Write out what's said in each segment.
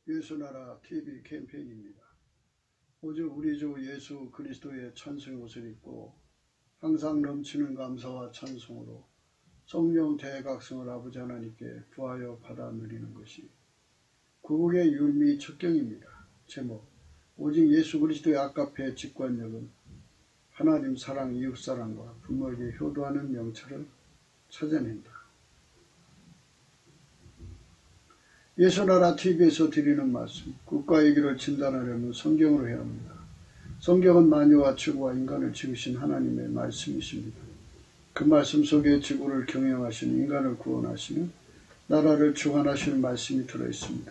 예수나라 TV 캠페인입니다. 오직 우리 주 예수 그리스도의 찬송의 옷을 입고 항상 넘치는 감사와 찬송으로 성령 대각성을 아버지 하나님께 구하여 받아 누리는 것이 구국의 율미 첩경입니다. 제목: 오직 예수 그리스도의 아까페 직관력은 하나님 사랑, 이웃사랑과 부모에게 효도하는 명철을 찾아낸다. 예수나라 TV에서 드리는 말씀, 국가의 길을 진단하려면 성경으로 해야 합니다. 성경은 만유와 지구와 인간을 지으신 하나님의 말씀이십니다. 그 말씀 속에 지구를 경영하시는, 인간을 구원하시는, 나라를 주관하시는 말씀이 들어있습니다.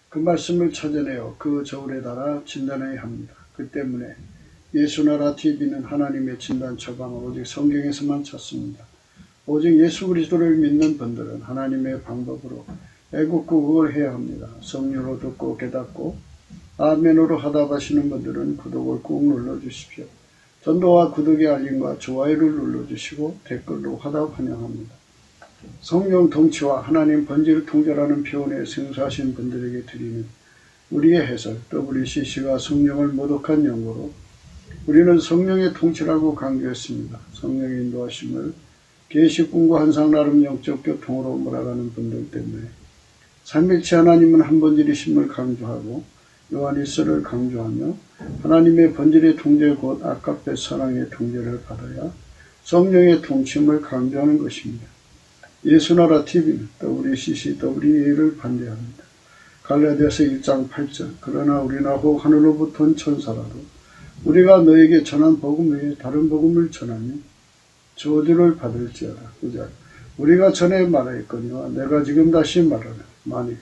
그 말씀을 찾아내어 그 저울에 달아 진단해야 합니다. 그 때문에 예수나라 TV는 하나님의 진단 처방을 오직 성경에서만 찾습니다. 오직 예수 그리스도를 믿는 분들은 하나님의 방법으로 애국구국을 해야 합니다. 성령으로 듣고 깨닫고 아멘으로 하답하시는 분들은 구독을 꾹 눌러주십시오. 전도와 구독의 알림과 좋아요를 눌러주시고 댓글로 화답 환영합니다. 성령 통치와 하나님 번지를 통제하는 표현에 생소하신 분들에게 드리는 우리의 해설 WCC가 성령을 모독한 연구로 우리는 성령의 통치라고 강조했습니다. 성령의 인도하심을 계시꾼과 한상 나름 영적 교통으로 몰아가는 분들 때문에 삼일체 하나님은 한 번질이심을 강조하고 요한일서를 강조하며 하나님의 번질의 통제 곧 아까페 사랑의 통제를 받아야 성령의 통치임을 강조하는 것입니다. 예수나라 TV는 WCCWA를 반대합니다. 갈라디아서 1장 8절 그러나 우리나 혹 하늘로부터 온 천사라도 우리가 너에게 전한 복음 외에 다른 복음을 전하면 저주를 받을지어다. 그자 우리가 전에 말하였거니와 내가 지금 다시 말하라. 만일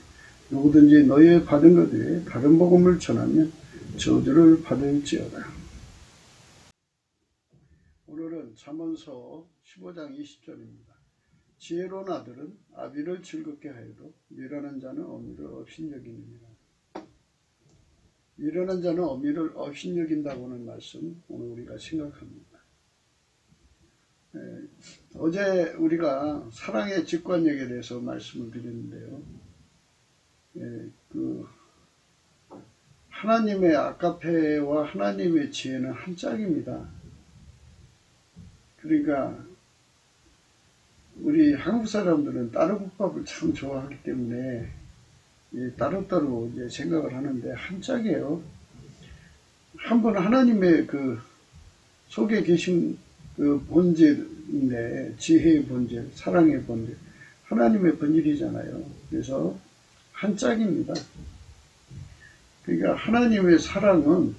누구든지 너의 받은 것 외에 다른 복음을 전하면 저주를 받을지어다. 오늘은 잠언서 15장 20절입니다. 지혜로운 아들은 아비를 즐겁게 하여도 미련한 자는 어미를 업신여기느니라. 미련한 자는 어미를 업신여긴다고 하는 말씀 오늘 우리가 생각합니다. 어제 우리가 사랑의 직관력에 대해서 말씀을 드렸는데요. 하나님의 아까페와 하나님의 지혜는 한 짝입니다. 그러니까 우리 한국 사람들은 따로국밥을 참 좋아하기 때문에 따로따로 이제 생각을 하는데 한 짝이에요. 한 번 하나님의 그 속에 계신 그 본질인데 지혜의 본질, 사랑의 본질, 하나님의 본질이잖아요. 그래서 한 짝입니다. 그러니까 하나님의 사랑은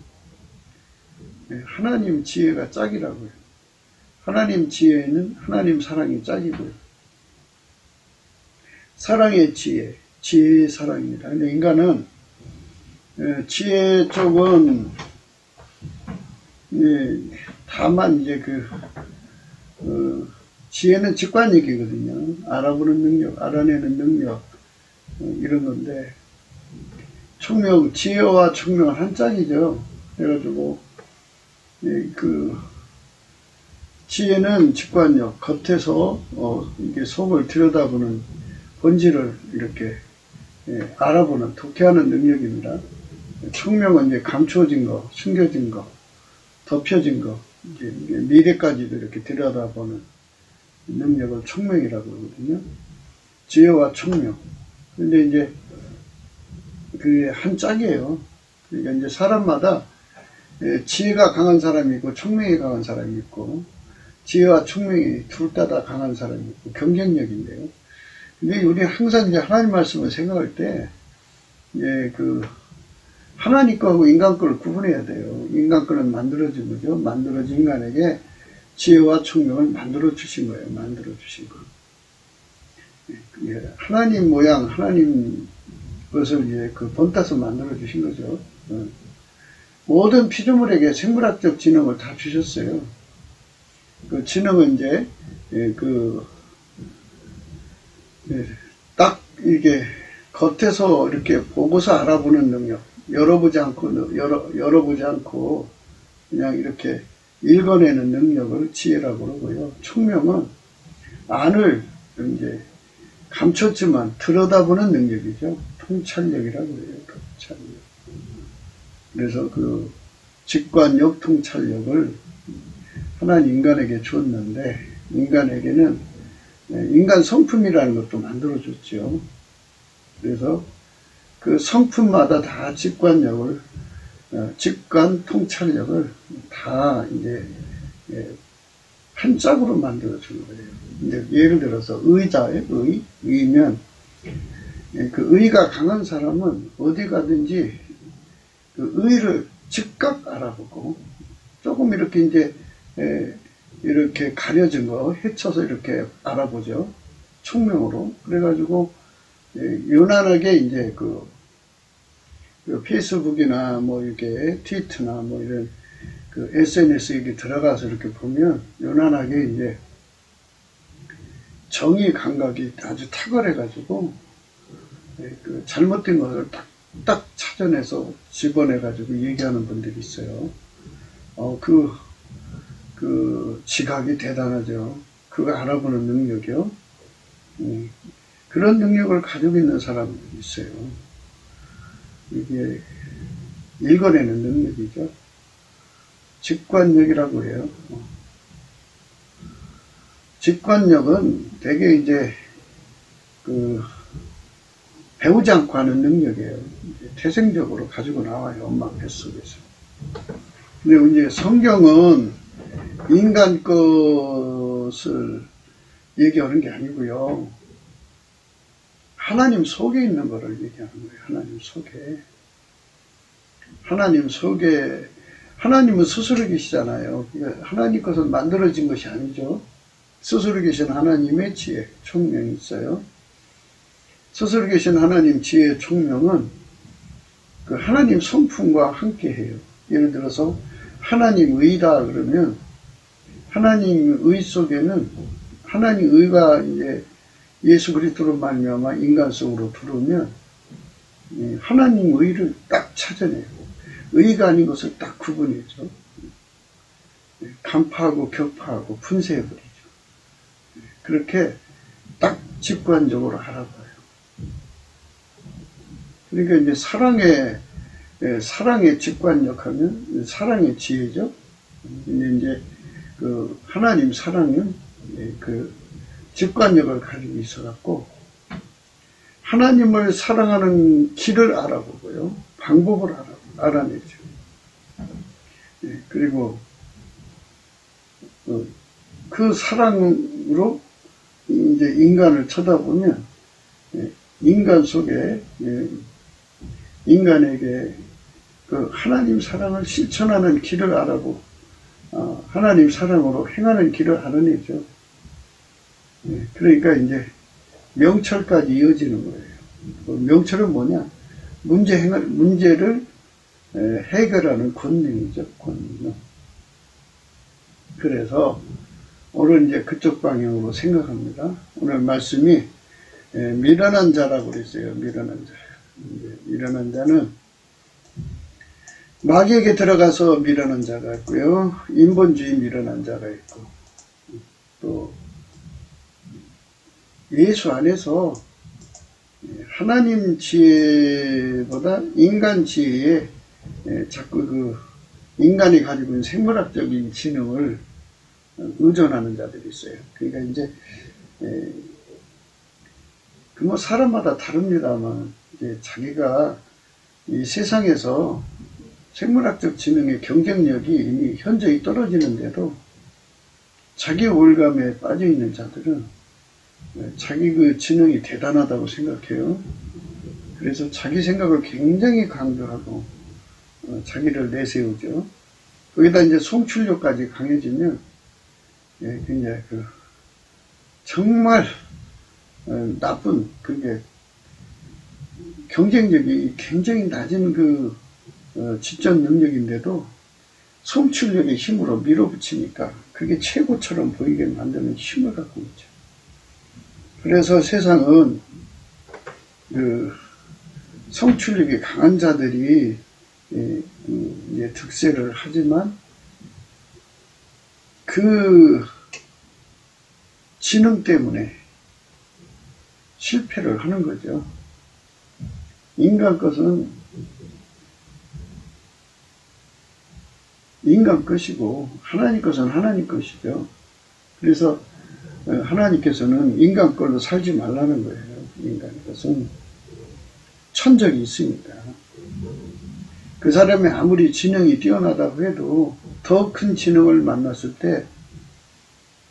하나님 지혜가 짝이라고요. 하나님 지혜는 하나님 사랑이 짝이고요. 사랑의 지혜, 지혜의 사랑입니다. 근데 인간은 지혜 쪽은 다만 이제 지혜는 직관력이거든요. 알아보는 능력, 알아내는 능력 이런 건데 총명, 지혜와 총명은 한 짝이죠. 그래가지고 지혜는 직관력, 겉에서 이게 속을 들여다보는 본질을 이렇게 알아보는, 독해하는 능력입니다. 총명은 이제 감추어진 거, 숨겨진 거, 덮여진 거, 이제 미래까지도 이렇게 들여다보는 능력을 총명이라고 하거든요. 지혜와 총명. 근데 이제 그게 한 짝이에요. 그러니까 이제 사람마다 지혜가 강한 사람이 있고 총명이 강한 사람이 있고 지혜와 총명이 둘 다 강한 사람이 있고 경쟁력인데요. 근데 우리 항상 이제 하나님 말씀을 생각할 때 하나님 거하고 인간 거를 구분해야 돼요. 인간 거는 만들어진 거죠. 만들어진 인간에게 지혜와 총명을 만들어 주신 거예요. 만들어 주신 거. 하나님 모양, 하나님 것을 이제 본따서 만들어 주신 거죠. 모든 피조물에게 생물학적 지능을 다 주셨어요. 그 지능은 이제 딱 이게 겉에서 이렇게 보고서 알아보는 능력, 열어보지 않고 그냥 이렇게 읽어내는 능력을 지혜라고 그러고요. 총명은 안을 이제 감췄지만 들여다보는 능력이죠. 통찰력이라고 해요. 통찰력. 그래서 그 직관력, 통찰력을 하나님 인간에게 줬는데, 인간에게는 인간 성품이라는 것도 만들어줬죠. 그래서 그 성품마다 다 직관, 통찰력을 다 이제 한 짝으로 만들어주는 거예요. 이제 예를 들어서 의면, 그 의가 강한 사람은 어디 가든지 그 의를 즉각 알아보고, 조금 이렇게 이제 이렇게 가려진 거 헤쳐서 이렇게 알아보죠. 총명으로. 그래가지고 요란하게 이제 그 페이스북이나 뭐 이렇게 트위터나 뭐 이런 그 SNS 에 들어가서 이렇게 보면 요란하게 이제 정의 감각이 아주 탁월해가지고 그 잘못된 것을 딱 찾아내서 집어내가지고 얘기하는 분들이 있어요. 그 지각이 대단하죠. 그거 알아보는 능력이요. 그런 능력을 가지고 있는 사람들이 있어요. 이게 읽어내는 능력이죠. 직관력이라고 해요. 직관력은 되게 이제 배우지 않고 하는 능력이에요. 태생적으로 가지고 나와요. 엄마 뱃속에서. 근데 이제 성경은 인간 것을 얘기하는 게 아니고요. 하나님 속에 있는 거를 얘기하는 거예요. 하나님 속에 하나님은 스스로 계시잖아요. 그러니까 하나님 것은 만들어진 것이 아니죠. 스스로 계신 하나님의 지혜, 총명이 있어요. 스스로 계신 하나님 지혜의 총명은 그 하나님 성품과 함께 해요. 예를 들어서 하나님 의다 그러면 하나님 의 속에는 하나님 의가 이제 예수 그리스도로 말미암아 인간 속으로 들어오면 하나님 의를 딱 찾아내요. 의가 아닌 것을 딱 구분해죠. 간파하고 격파하고 분쇄해버리죠. 그렇게 딱 직관적으로 알아봐요. 그러니까 이제 사랑의 직관력 하면 사랑의 지혜죠. 근데 이제 그 하나님 사랑은 그 직관력을 가지고 있어갖고 하나님을 사랑하는 길을 알아보고요. 방법을 알아내죠. 그리고 그 사랑으로 이제 인간을 쳐다보면 인간 속에 인간에게 그 하나님 사랑을 실천하는 길을 알아보고 하나님 사랑으로 행하는 길을 알아내죠. 그러니까 이제 명철까지 이어지는 거예요. 명철은 뭐냐? 문제를 해결하는 권능이죠. 권능. 그래서 오늘 이제 그쪽 방향으로 생각합니다. 오늘 말씀이 미련한 자라고 그랬어요. 미련한 자. 미련한 자는 마귀에게 들어가서 미련한 자가 있고요. 인본주의 미련한 자가 있고 또 예수 안에서 하나님 지혜보다 인간 지혜에 자꾸 그 인간이 가지고 있는 생물학적인 지능을 의존하는 자들이 있어요. 그러니까 이제 그 뭐 사람마다 다릅니다만 이제 자기가 이 세상에서 생물학적 지능의 경쟁력이 이미 현저히 떨어지는데도 자기 우월감에 빠져 있는 자들은 자기 그 지능이 대단하다고 생각해요. 그래서 자기 생각을 굉장히 강조하고 자기를 내세우죠. 거기다 이제 송출력까지 강해지면 굉장히 정말 나쁜 그게 경쟁력이 굉장히 낮은 그 지적 능력인데도 송출력의 힘으로 밀어붙이니까 그게 최고처럼 보이게 만드는 힘을 갖고 있죠. 그래서 세상은 그 성출력이 강한 자들이 이제 득세를 하지만 그 지능 때문에 실패를 하는 거죠. 인간 것은 인간 것이고 하나님 것은 하나님 것이죠. 그래서 하나님께서는 인간 걸로 살지 말라는 거예요. 인간 것은 천적이 있으니까. 그 사람이 아무리 지능이 뛰어나다고 해도 더 큰 지능을 만났을 때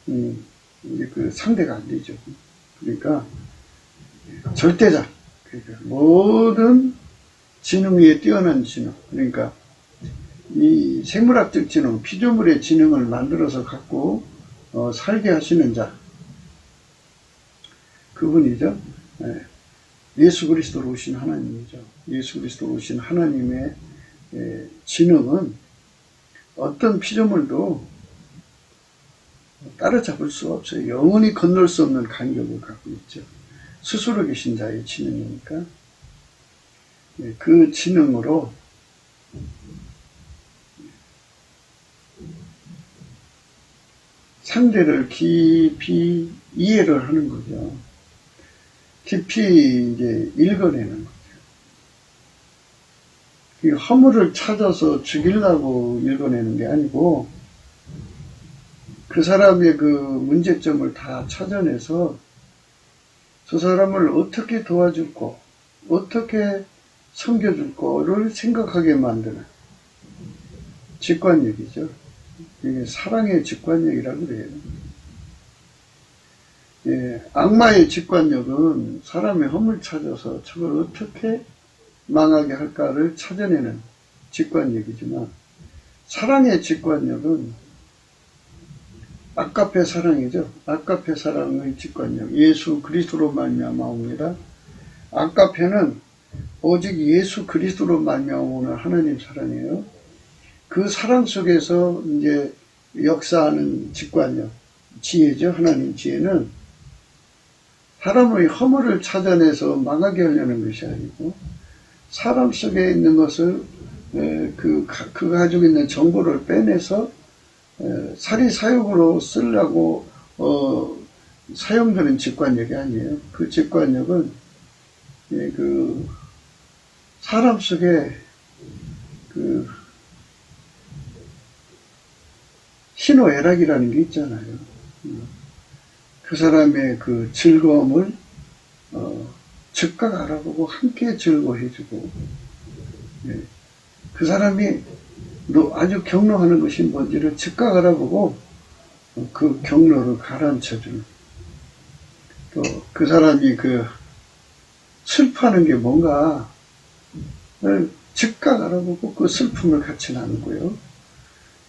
이제 그 상대가 안 되죠. 그러니까 절대자, 그러니까 모든 지능 위에 뛰어난 지능, 그러니까 이 생물학적 지능, 피조물의 지능을 만들어서 갖고 살게 하시는 자, 그분이죠. 예수 그리스도로 오신 하나님이죠. 예수 그리스도로 오신 하나님의 지능은 어떤 피조물도 따라잡을 수가 없어요. 영원히 건널 수 없는 간격을 갖고 있죠. 스스로 계신 자의 지능이니까. 그 지능으로 상대를 깊이 이해를 하는 거죠. 깊이 이제 읽어내는 거죠. 이 허물을 찾아서 죽이려고 읽어내는 게 아니고 그 사람의 그 문제점을 다 찾아내서 저 사람을 어떻게 도와줄 거, 어떻게 섬겨줄 거를 생각하게 만드는 직관력이죠. 이게 사랑의 직관력이라고 그래요. 악마의 직관력은 사람의 허물 찾아서 저걸 어떻게 망하게 할까를 찾아내는 직관력이지만 사랑의 직관력은 아까페 사랑이죠. 아까페 사랑의 직관력. 예수 그리스도로 말미암아옵니다. 아까페는 오직 예수 그리스도로 말미암아오는 하나님 사랑이에요. 그 사랑 속에서 이제 역사하는 직관력, 지혜죠. 하나님 지혜는 사람의 허물을 찾아내서 망하게 하려는 것이 아니고 사람 속에 있는 것을 그 가지고 있는 정보를 빼내서 사리사욕으로 쓰려고 사용되는 직관력이 아니에요. 그 직관력은 그 사람 속에 그 희노애락이라는 게 있잖아요. 그 사람의 그 즐거움을 즉각 알아보고 함께 즐거워해주고 그 사람이 아주 경로하는 것이 뭔지를 즉각 알아보고 그 경로를 가라앉혀주는 또 그 사람이 그 슬퍼하는 게 뭔가 즉각 알아보고 그 슬픔을 같이 나누고요.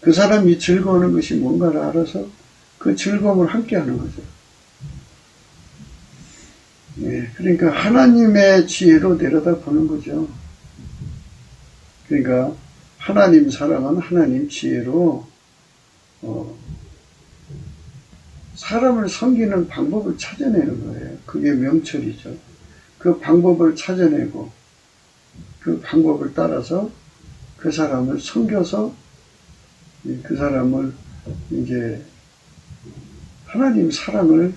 그 사람이 즐거워하는 것이 뭔가를 알아서 그 즐거움을 함께 하는 거죠. 그러니까 하나님의 지혜로 내려다보는 거죠. 그러니까 하나님 사랑은 하나님 지혜로 사람을 섬기는 방법을 찾아내는 거예요. 그게 명철이죠. 그 방법을 찾아내고 그 방법을 따라서 그 사람을 섬겨서 그 사람을 이제 하나님 사랑을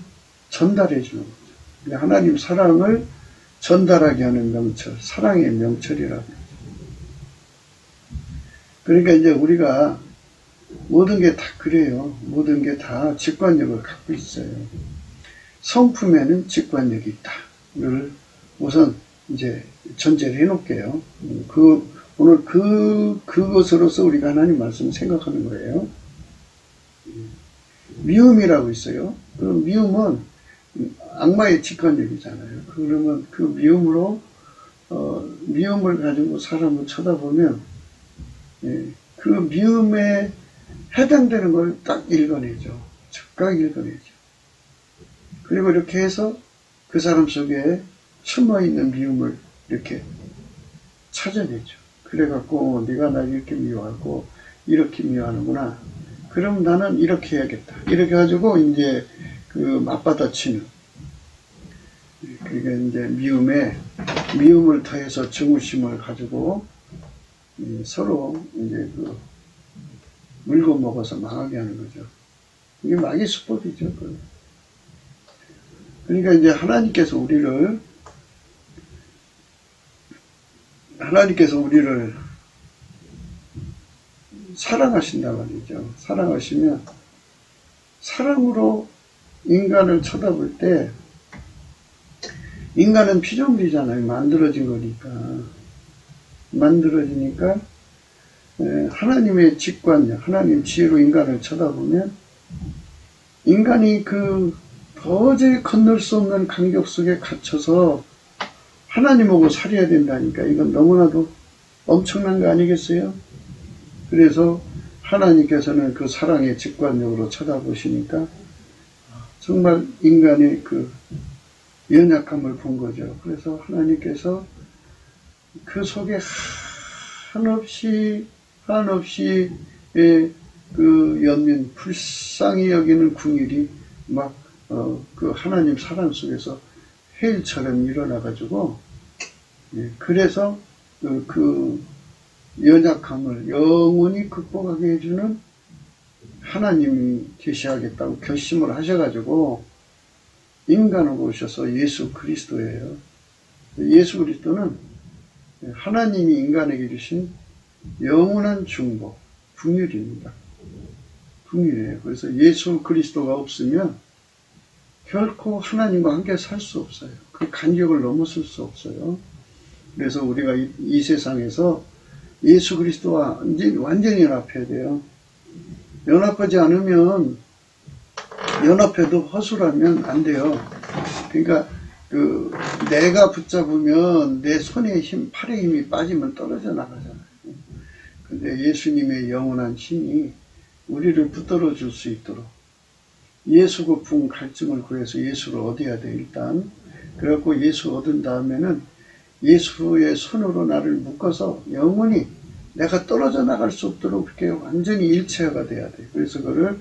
전달해 주는 거죠. 하나님 사랑을 전달하게 하는 명철, 사랑의 명철이라고 하죠. 그러니까 이제 우리가 모든 게 다 그래요. 모든 게 다 직관력을 갖고 있어요. 성품에는 직관력이 있다를 우선 이제 전제를 해놓을게요. 오늘 그것으로서 우리가 하나님 말씀을 생각하는 거예요. 미움이라고 있어요. 그 미움은 악마의 직관력이잖아요. 그러면 그 미움으로, 미움을 가지고 사람을 쳐다보면, 그 미움에 해당되는 걸 딱 읽어내죠. 즉각 읽어내죠. 그리고 이렇게 해서 그 사람 속에 숨어있는 미움을 이렇게 찾아내죠. 그래갖고 네가 날 이렇게 미워하고 이렇게 미워하는구나. 그럼 나는 이렇게 해야겠다. 이렇게 가지고 이제 그 맞받아치는. 그러니까 이제 미움을 더해서 증오심을 가지고 서로 이제 그 물고 먹어서 망하게 하는 거죠. 이게 마귀 수법이죠. 그러니까 이제 하나님께서 우리를 사랑하신다 말이죠. 사랑하시면 사랑으로 인간을 쳐다볼 때 인간은 피조물이잖아요. 만들어진 거니까. 만들어지니까 하나님의 직관력, 하나님 지혜로 인간을 쳐다보면 인간이 그 도저히 건널 수 없는 간격 속에 갇혀서 하나님하고 살아야 된다니까. 이건 너무나도 엄청난 거 아니겠어요? 그래서 하나님께서는 그 사랑의 직관력으로 쳐다보시니까 정말 인간의 그 연약함을 본 거죠. 그래서 하나님께서 그 속에 한없이 그 연민 불쌍히 여기는 궁일이 막 그 하나님 사랑 속에서 해일처럼 일어나가지고 그래서 그 연약함을 영원히 극복하게 해주는 하나님이 계시하겠다고 결심을 하셔가지고 인간을 오셔서 예수 그리스도예요. 예수 그리스도는 하나님이 인간에게 주신 영원한 중보, 긍휼입니다. 긍휼이에요. 그래서 예수 그리스도가 없으면 결코 하나님과 함께 살 수 없어요. 그 간격을 넘어설 수 없어요. 그래서 우리가 이 세상에서 예수 그리스도와 완전히 연합해야 돼요. 연합하지 않으면 연합해도 허술하면 안 돼요. 그러니까 내가 붙잡으면 내 손에 힘, 팔에 힘이 빠지면 떨어져 나가잖아요. 근데 예수님의 영원한 힘이 우리를 붙들어 줄 수 있도록 예수 고품 갈증을 구해서 예수를 얻어야 돼. 일단 그래갖고 예수 얻은 다음에는 예수의 손으로 나를 묶어서 영원히 내가 떨어져 나갈 수 없도록 그렇게 완전히 일체화가 돼야 돼. 그래서 그거를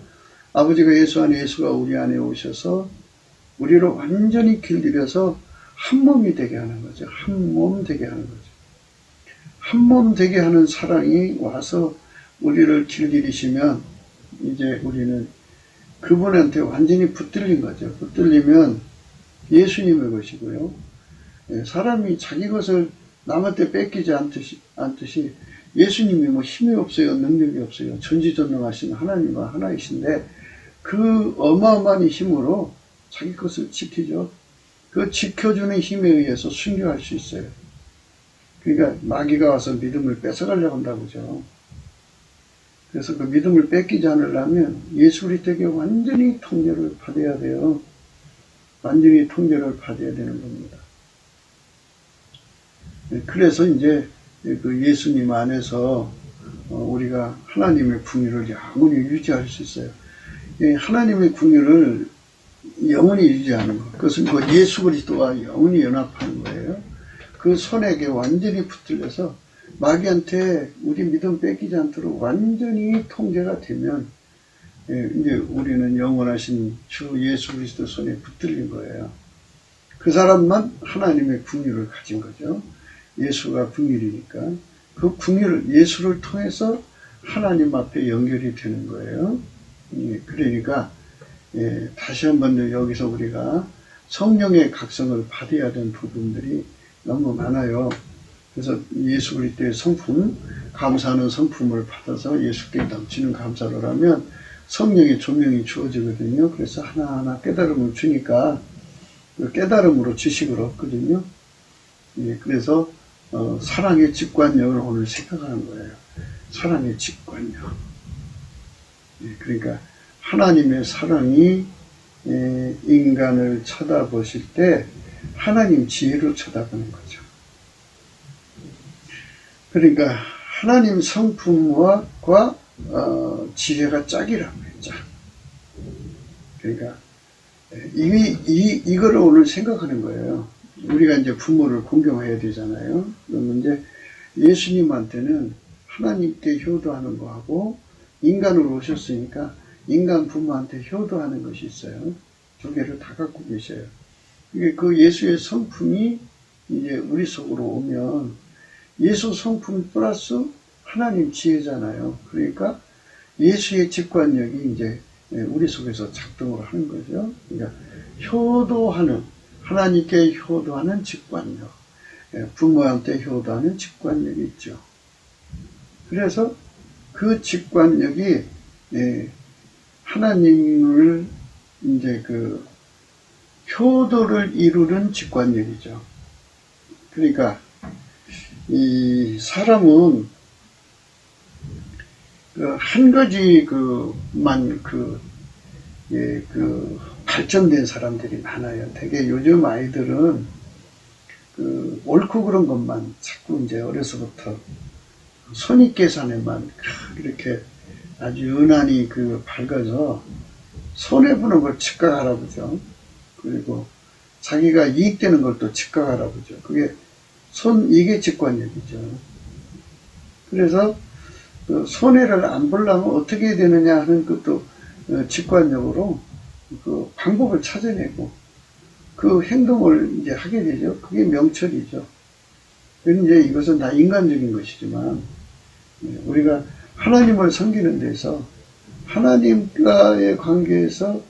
아버지가 예수 안에, 예수가 우리 안에 오셔서 우리를 완전히 길들여서 한 몸이 되게 하는 거죠. 한 몸 되게 하는 거죠. 한 몸 되게 하는 사랑이 와서 우리를 길들이시면 이제 우리는 그분한테 완전히 붙들린 거죠. 붙들리면 예수님의 것이고요. 사람이 자기 것을 남한테 뺏기지 않듯이 예수님이 뭐 힘이 없어요, 능력이 없어요. 전지전능하신 하나님과 하나이신데 그 어마어마한 힘으로 자기 것을 지키죠. 그 지켜주는 힘에 의해서 순교할 수 있어요. 그러니까 마귀가 와서 믿음을 뺏어가려고 한다고 그러죠. 그래서 그 믿음을 뺏기지 않으려면 예수 그리스도에게 완전히 통제를 받아야 돼요. 완전히 통제를 받아야 되는 겁니다. 그래서 이제 그 예수님 안에서 우리가 하나님의 궁유를 영원히 유지할 수 있어요. 하나님의 궁유를 영원히 유지하는 것. 그것은 그 예수 그리스도와 영원히 연합하는 거예요. 그 손에게 완전히 붙들려서 마귀한테 우리 믿음 뺏기지 않도록 완전히 통제가 되면 이제 우리는 영원하신 주 예수 그리스도 손에 붙들린 거예요. 그 사람만 하나님의 궁유를 가진 거죠. 예수가 궁유이니까 그 궁유를 예수를 통해서 하나님 앞에 연결이 되는 거예요. 그러니까 다시 한번 여기서 우리가 성령의 각성을 받아야 되는 부분들이 너무 많아요. 그래서 예수 그리스도의 성품, 감사하는 성품을 받아서 예수께 넘치는 감사를 하면 성령의 조명이 주어지거든요. 그래서 하나하나 깨달음을 주니까 그 깨달음으로 지식을 얻거든요. 그래서 사랑의 직관력을 오늘 생각하는 거예요. 사랑의 직관력. 그러니까 하나님의 사랑이 인간을 쳐다보실 때 하나님 지혜로 쳐다보는 거죠. 그러니까 하나님 성품과 지혜가 짝이라고 해요. 짝. 그러니까 이거를 오늘 생각하는 거예요. 우리가 이제 부모를 공경해야 되잖아요. 그러면 이제 예수님한테는 하나님께 효도하는 거하고 인간으로 오셨으니까 인간 부모한테 효도하는 것이 있어요. 두 개를 다 갖고 계셔요. 그 예수의 성품이 이제 우리 속으로 오면 예수 성품 플러스 하나님 지혜잖아요. 그러니까 예수의 직관력이 이제 우리 속에서 작동을 하는 거죠. 그러니까 효도하는, 하나님께 효도하는 직관력, 부모한테 효도하는 직관력이 있죠. 그래서 그 직관력이 하나님을 이제 그 효도를 이루는 직관력이죠. 그러니까 이 사람은 한 가지 발전된 사람들이 많아요. 되게 요즘 아이들은 옳고 그런 것만 자꾸 이제 어려서부터 손익계산에만 이렇게 아주 유난히 밝아서 손해보는 걸 즉각하라 보죠. 그리고 자기가 이익되는 걸 또 즉각하라 보죠. 이게 직관력이죠. 그래서 손해를 안 보려면 어떻게 해야 되느냐 하는 것도 직관력으로 그 방법을 찾아내고 그 행동을 이제 하게 되죠. 그게 명철이죠. 이제 이것은 다 인간적인 것이지만 우리가 하나님을 섬기는 데서 하나님과의 관계에서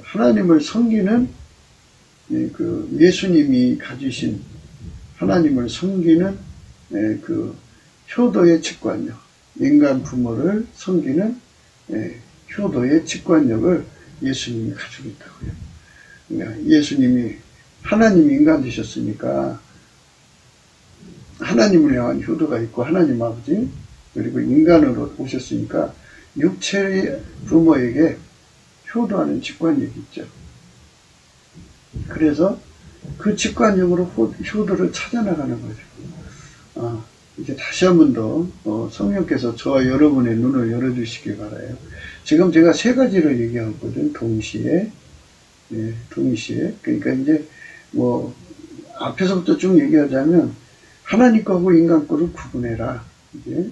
하나님을 섬기는 예수님이 가지신 하나님을 섬기는 그 효도의 직관력, 인간 부모를 섬기는 효도의 직관력을 예수님이 가지고 있다고요. 그러니까 예수님이 하나님이 인간 되셨으니까 하나님을 향한 효도가 있고 하나님 아버지 그리고 인간으로 오셨으니까 육체의 부모에게 효도하는 직관력이 있죠. 그래서 그 직관력으로 효도를 찾아나가는 거죠. 이제 다시 한 번 더 성령께서 저와 여러분의 눈을 열어주시기 바라요. 지금 제가 세 가지를 얘기하거든. 동시에. 그러니까 이제 앞에서부터 쭉 얘기하자면 하나님 거하고 인간 거를 구분해라. 이제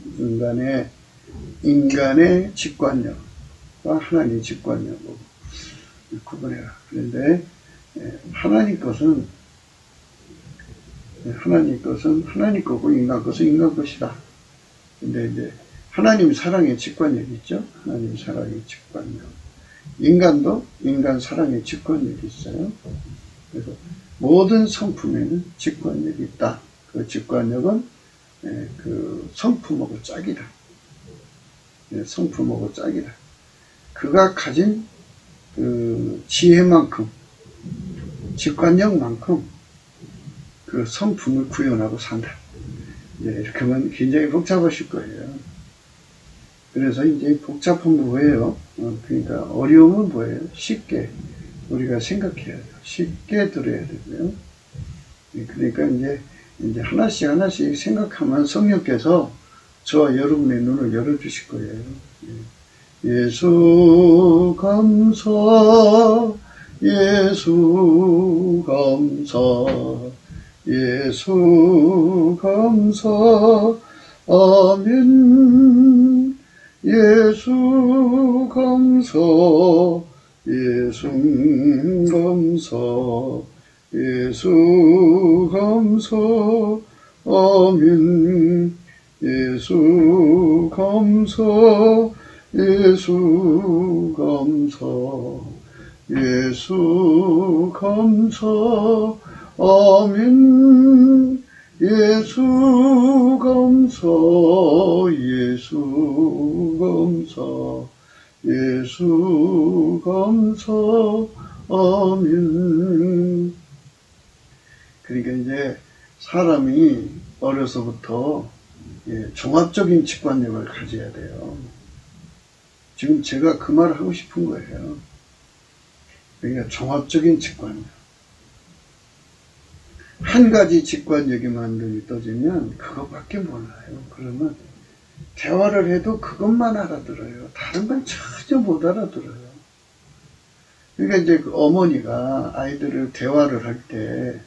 인간의 직관력과 하나님의 직관력을 구분해라. 그런데 하나님 것은 하나님 거고 인간 것은 인간 것이다. 근데 이제 하나님 사랑의 직관력이 있죠. 하나님 사랑의 직관력. 인간도 인간 사랑의 직관력이 있어요. 그래서 모든 성품에는 직관력이 있다. 그 직관력은 성품하고 짝이다. 성품하고 짝이다. 그가 가진 지혜만큼, 직관력만큼 그 성품을 구현하고 산다. 이렇게 하면 굉장히 복잡하실 거예요. 그래서 이제 복잡한 게 뭐예요? 그러니까 어려움은 뭐예요? 쉽게 우리가 생각해야 돼요. 쉽게 들어야 되고요. 그러니까 이제 하나씩 생각하면 성령께서 저와 여러분의 눈을 열어주실 거예요. 예수 감사, 예수 감사, 예수 감사, 아멘. 예수 감사, 예수 감사, 예수 감사, 아멘. 예수 감사, 예수 감사, 예수 감사, 아멘. 예수 감사, 예수 감사, 예수 감사, 아멘. 그러니까 이제 사람이 어려서부터 종합적인 직관력을 가져야 돼요. 지금 제가 그 말을 하고 싶은 거예요. 그러니까 종합적인 직관력. 한 가지 직관력에만 눈이 떠지면 그것밖에 몰라요. 그러면 대화를 해도 그것만 알아들어요. 다른 건 전혀 못 알아들어요. 그러니까 이제 어머니가 아이들을 대화를 할 때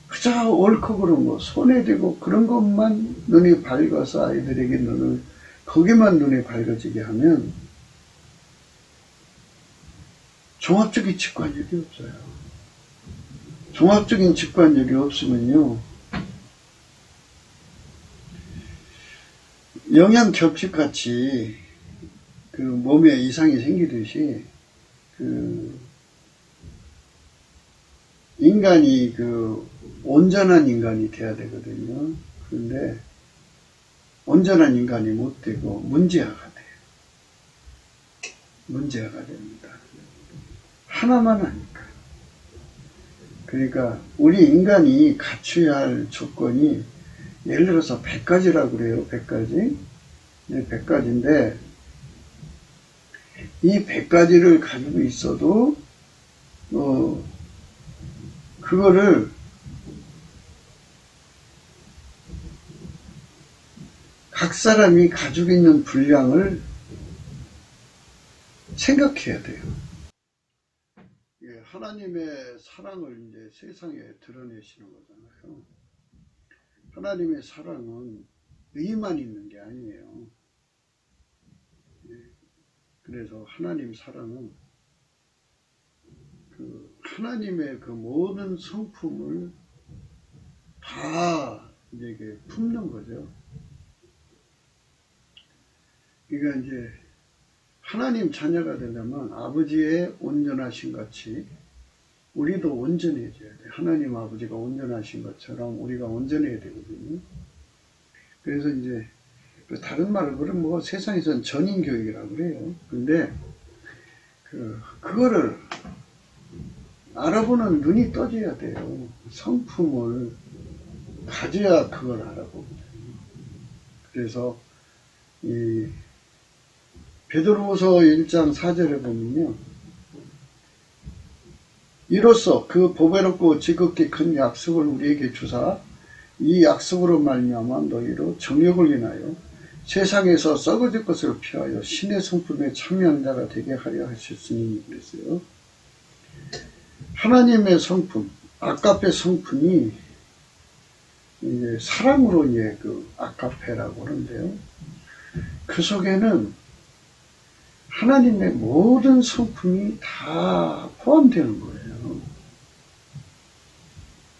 그저 옳고 그른 거, 손에 대고 그런 것만 눈이 밝아서 아이들에게 거기만 눈이 밝아지게 하면 종합적인 직관력이 없어요. 종합적인 직관력이 없으면요, 영양 겹치같이 몸에 이상이 생기듯이 인간이 온전한 인간이 돼야 되거든요. 그런데 온전한 인간이 못 되고 문제아가 돼요. 문제아가 됩니다. 하나만 하니까. 그러니까 우리 인간이 갖춰야 할 조건이 예를 들어서 100가지라고 그래요. 100가지. 네, 100가지인데 이 100가지를 가지고 있어도 그거를 각 사람이 가지고 있는 분량을 생각해야 돼요. 하나님의 사랑을 이제 세상에 드러내시는 거잖아요. 하나님의 사랑은 의만 있는 게 아니에요. 그래서 하나님 사랑은 하나님의 그 모든 성품을 다 이제 품는 거죠. 그러니까 이제 하나님 자녀가 되려면 아버지의 온전하신 같이 우리도 온전해져야 돼. 하나님 아버지가 온전하신 것처럼 우리가 온전해야 되거든요. 그래서 이제 다른 말을 그러면 뭐 세상에서는 전인교육이라고 그래요. 근데 그거를 알아보는 눈이 떠져야 돼요. 성품을 가져야 그걸 알아보거든요. 그래서 이 베드로후서 1장 4절에 보면요. 이로써 그 보배롭고 지극히 큰 약속을 우리에게 주사 이 약속으로 말미암아 너희로 정욕을 인하여 세상에서 썩어질 것을 피하여 신의 성품에 참여한 자가 되게 하려 하셨으니 그랬어요. 하나님의 성품, 아가페 성품이 이제 사랑으로 이제 그 아가페라고 하는데요. 그 속에는 하나님의 모든 성품이 다 포함되는 거예요.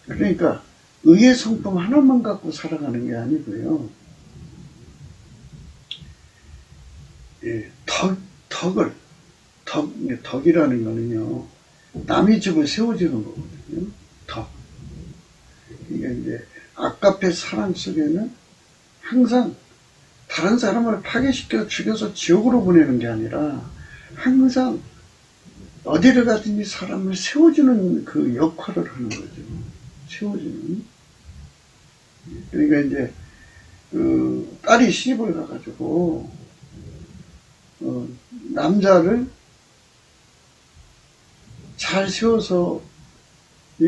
그러니까 의의 성품 하나만 갖고 살아가는 게 아니고요. 덕이라는 거는요, 남의 집을 세워주는 거거든요. 덕. 이게 이제 아가페 사랑 속에는 항상 다른 사람을 파괴시켜 죽여서 지옥으로 보내는 게 아니라 항상 어디를 가든지 사람을 세워주는 그 역할을 하는 거죠. 세워주는. 그러니까 이제 딸이 시집을 가가지고 남자를 잘 세워서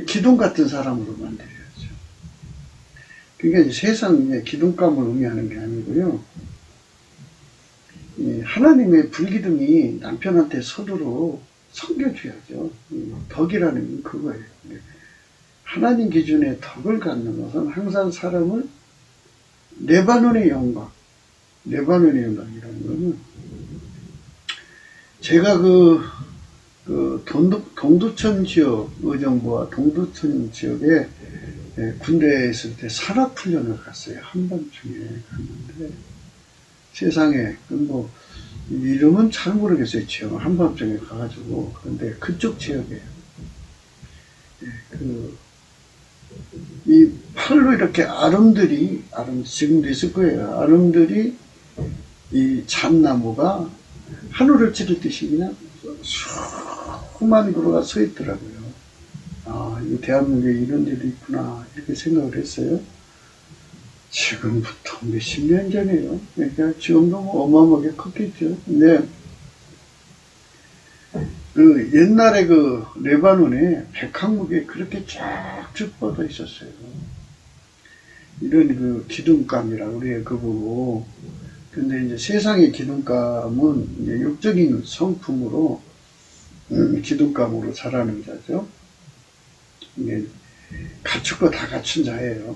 기둥 같은 사람으로 만들어야죠. 그게 세상에 기둥감을 의미하는 게 아니고요. 하나님의 불기둥이 남편한테 서두로 섬겨줘야죠. 덕이라는 건 그거예요. 하나님 기준의 덕을 갖는 것은 항상 사람을 레바논의 영광이라는 거는 제가 동두천 지역 의정부와 동두천 지역에 군대에 있을 때 산악훈련을 갔어요. 한밤중에 갔는데 세상에 뭐 이름은 잘 모르겠어요. 지역 한밤중에 가가지고 그런데 그쪽 지역에 이 팔로 이렇게 아름들이 지금도 있을 거예요. 아름들이 이 잣나무가 하늘을 찌르듯이 그냥 수많은 그루가 서 있더라고요. 아, 이 대한민국에 이런 일이 있구나 이렇게 생각을 했어요. 지금부터 몇십 년 전이에요. 그러니까 지금도 뭐 어마어마하게 컸겠죠. 근데 옛날에 레바논에 백항목이 그렇게 쭉쭉 뻗어 있었어요. 이런 기둥감이라고 그래요. 그거고. 근데 이제 세상의 기둥감은 이제 육적인 성품으로 기둥감으로 자라는 자죠. 이게 갖출 거 다 갖춘 자예요.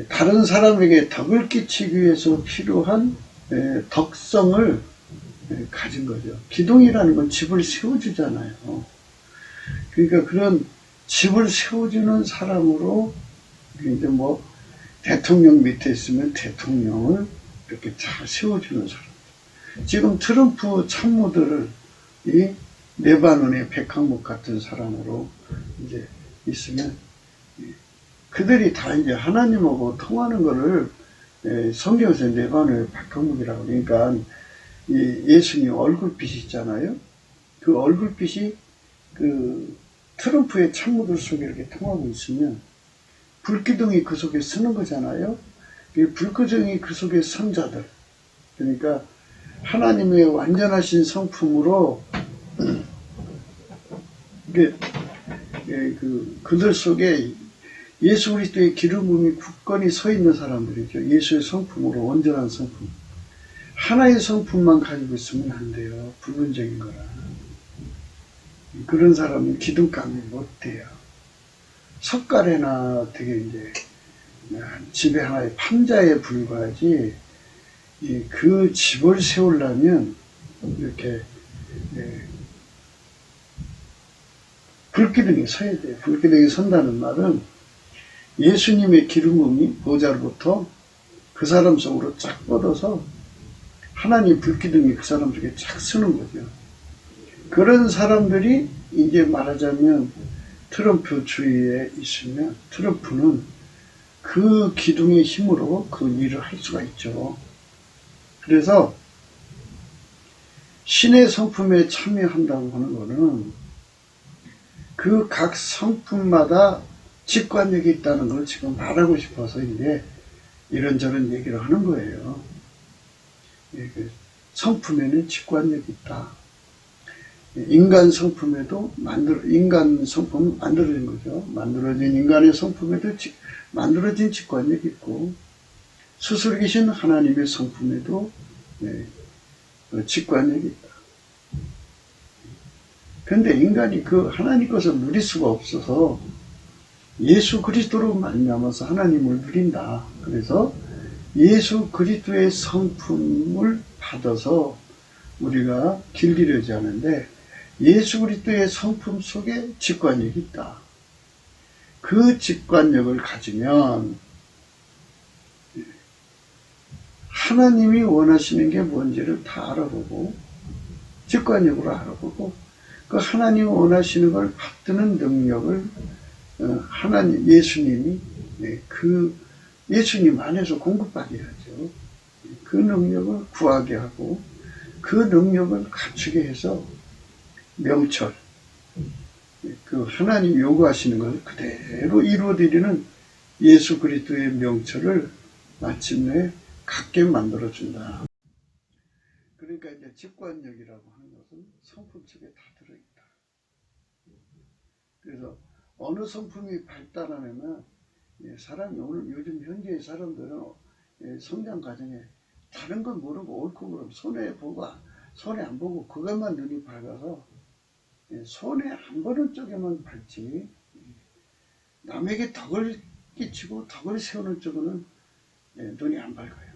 다른 사람에게 덕을 끼치기 위해서 필요한 덕성을 가진 거죠. 기둥이라는 건 집을 세워주잖아요. 그러니까 그런 집을 세워주는 사람으로 이제 뭐 대통령 밑에 있으면 대통령을 이렇게 잘 세워주는 사람. 지금 트럼프 참모들을 이 레바논의 백항목 같은 사람으로 이제 있으면 그들이 다 이제 하나님하고 통하는 거를 성경에서 네바노의 박형목이라고 그러니까 이 예수님 얼굴빛이 있잖아요. 그 얼굴빛이 그 트럼프의 참모들 속에 이렇게 통하고 있으면 불기둥이 그 속에 서는 거잖아요. 이 불기둥이 그 속에 선 자들, 그러니까 하나님의 완전하신 성품으로 그들 속에 예수 그리스도의 기름 부음이 굳건히 서 있는 사람들이죠. 예수의 성품으로 온전한 성품. 하나의 성품만 가지고 있으면 안 돼요. 부분적인 거라. 그런 사람은 기둥감이 못 돼요. 석가래나 되게 이제 집에 하나의 판자에 불과하지, 그 집을 세우려면 이렇게 불기둥에 서야 돼요. 불기둥에 선다는 말은 예수님의 기름음이 보좌로부터 그 사람 속으로 쫙 뻗어서 하나님 불기둥이 그 사람 속에 쫙 서는 거죠. 그런 사람들이 이제 말하자면 트럼프 주위에 있으면 트럼프는 그 기둥의 힘으로 그 일을 할 수가 있죠. 그래서 신의 성품에 참여한다고 하는 것은 그 각 성품마다 직관력이 있다는 걸 지금 말하고 싶어서 이제 이런저런 얘기를 하는 거예요. 성품에는 직관력이 있다. 인간 성품에도 인간 성품은 만들어진 거죠. 만들어진 인간의 성품에도 만들어진 직관력이 있고, 스스로 계신 하나님의 성품에도 직관력이 있다. 그런데 인간이 그 하나님 것을 누릴 수가 없어서 예수 그리스도로 말미암아서 하나님을 누린다. 그래서 예수 그리스도의 성품을 받아서 우리가 길들여져 하는데, 예수 그리스도의 성품 속에 직관력이 있다. 그 직관력을 가지면 하나님이 원하시는 게 뭔지를 다 알아보고, 직관력으로 알아보고, 그 하나님이 원하시는 걸 받드는 능력을 예수님이 그 예수님 안에서 공급받게 하죠. 그 능력을 구하게 하고, 그 능력을 갖추게 해서 명철, 그 하나님 요구하시는 것을 그대로 이루어드리는 예수 그리스도의 명철을 마침내 갖게 만들어준다. 그러니까 이제 직관력이라고 하는 것은 성품 속에 다 들어있다. 그래서 어느 성품이 발달하냐면, 사람이 오늘 요즘 현재의 사람들은 성장 과정에 다른 건 모르고 옳고 그름 손해 안 보고 그것만 눈이 밝아서 손해 안 보는 쪽에만 밝지, 남에게 덕을 끼치고 덕을 세우는 쪽은 눈이 안 밝아요.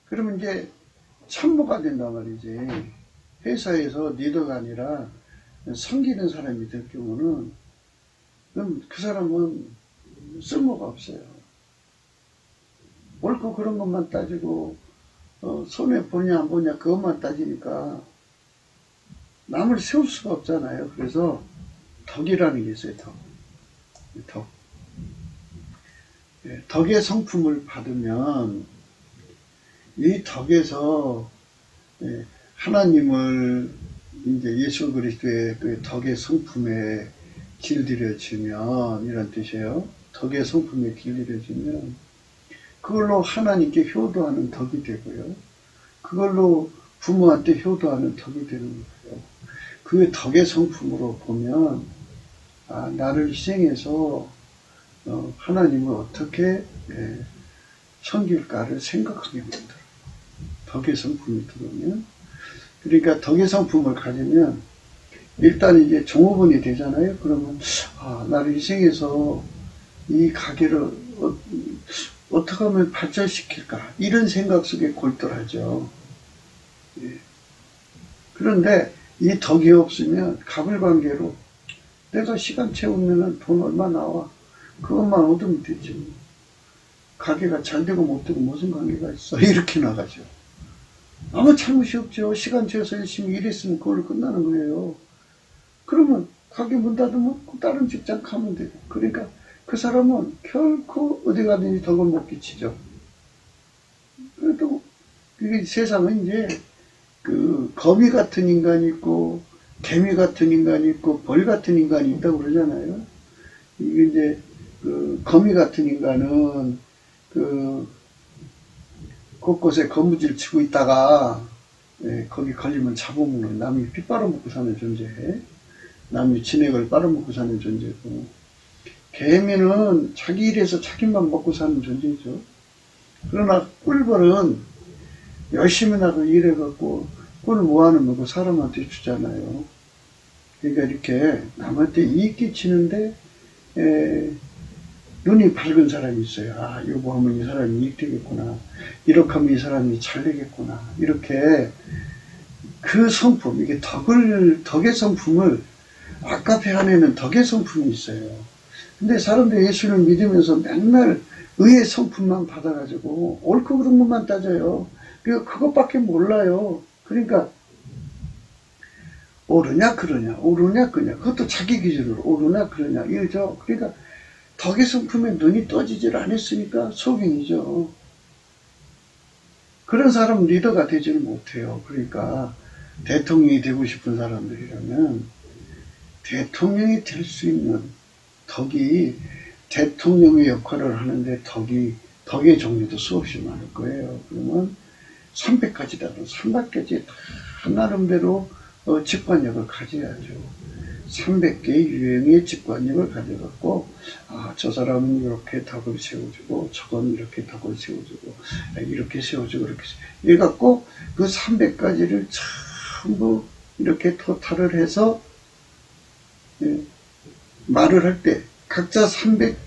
그러면 이제 참모가 된단 말이지. 회사에서 리더가 아니라 섬기는 사람이 될 경우는 그럼 그 사람은 쓸모가 없어요. 옳고 그런 것만 따지고 손해 보냐 안 보냐 그것만 따지니까 남을 세울 수가 없잖아요. 그래서 덕이라는 게 있어요. 덕. 덕의 성품을 받으면 이 덕에서 하나님을 이제 예수 그리스도의 그 덕의 성품에 길들여지면, 이런 뜻이에요. 덕의 성품에 길들여지면 그걸로 하나님께 효도하는 덕이 되고요. 그걸로 부모한테 효도하는 덕이 되는 거예요. 그 덕의 성품으로 보면 나를 희생해서 하나님을 어떻게 섬길까를 생각하게 만들어요. 덕의 성품이 들어오면. 그러니까 덕의 성품을 가지면 일단 이제 종업원이 되잖아요. 그러면 나를 희생해서 이 가게를 어떻게 하면 발전시킬까, 이런 생각 속에 골똘하죠. 그런데 이 덕이 없으면 가불관계로 내가 시간 채우면 돈 얼마 나와, 그것만 얻으면 되지, 가게가 잘 되고 못 되고 무슨 관계가 있어, 이렇게 나가죠. 아무 잘못이 없죠. 시간 채워서 열심히 일했으면 그걸로 끝나는 거예요. 그러면 가게 문 닫으면 다른 직장 가면 돼요. 그러니까 그 사람은 결코 어디 가든지 덕을 못 끼치죠. 그래도 그게 세상은 이제 그 거미 같은 인간이 있고 개미 같은 인간이 있고 벌 같은 인간이 있다고 그러잖아요. 이게 이제 그 거미 같은 인간은 그 곳곳에 거무줄 치고 있다가 거기 걸리면 잡아먹는, 남이 피 빨아먹고 사는 존재, 남이 진액을 빨아먹고 사는 존재고, 개미는 자기 일에서 자기만 먹고 사는 존재죠. 그러나 꿀벌은 열심히 나도 일해갖고 꿀 모아놓으면 그 사람한테 주잖아요. 그러니까 이렇게 남한테 이익 끼치는데 눈이 밝은 사람이 있어요. 아, 요거 하면 이 사람이 이익 되겠구나. 이렇게 하면 이 사람이 잘 되겠구나. 이렇게 그 성품, 이게 덕의 성품을, 아카페 안에는 덕의 성품이 있어요. 근데 사람들이 예수를 믿으면서 맨날 의의 성품만 받아가지고 옳고 그른 것만 따져요. 그것밖에 몰라요. 그러니까 옳으냐 그러냐, 옳으냐 그러냐, 그것도 자기 기준으로 옳으냐 그러냐 이거죠. 그러니까 덕의 성품에 눈이 떠지질 않았으니까 속인이죠. 그런 사람 리더가 되지는 못해요. 그러니까 대통령이 되고 싶은 사람들이라면 대통령이 될 수 있는 덕이, 대통령의 역할을 하는데 덕의 종류도 수없이 많을 거예요. 그러면 300가지라도 300가지 다 나름대로 직관력을 가져야죠. 300개의 유형의 직관력을 가져갖고, 아, 저 사람은 이렇게 덕을 세워주고, 저건 이렇게 덕을 세워주고, 이렇게 세워주고, 이렇게 세워주고, 이래갖고 그 300가지를 전부 이렇게 토탈을 해서 말을 할 때 각자 300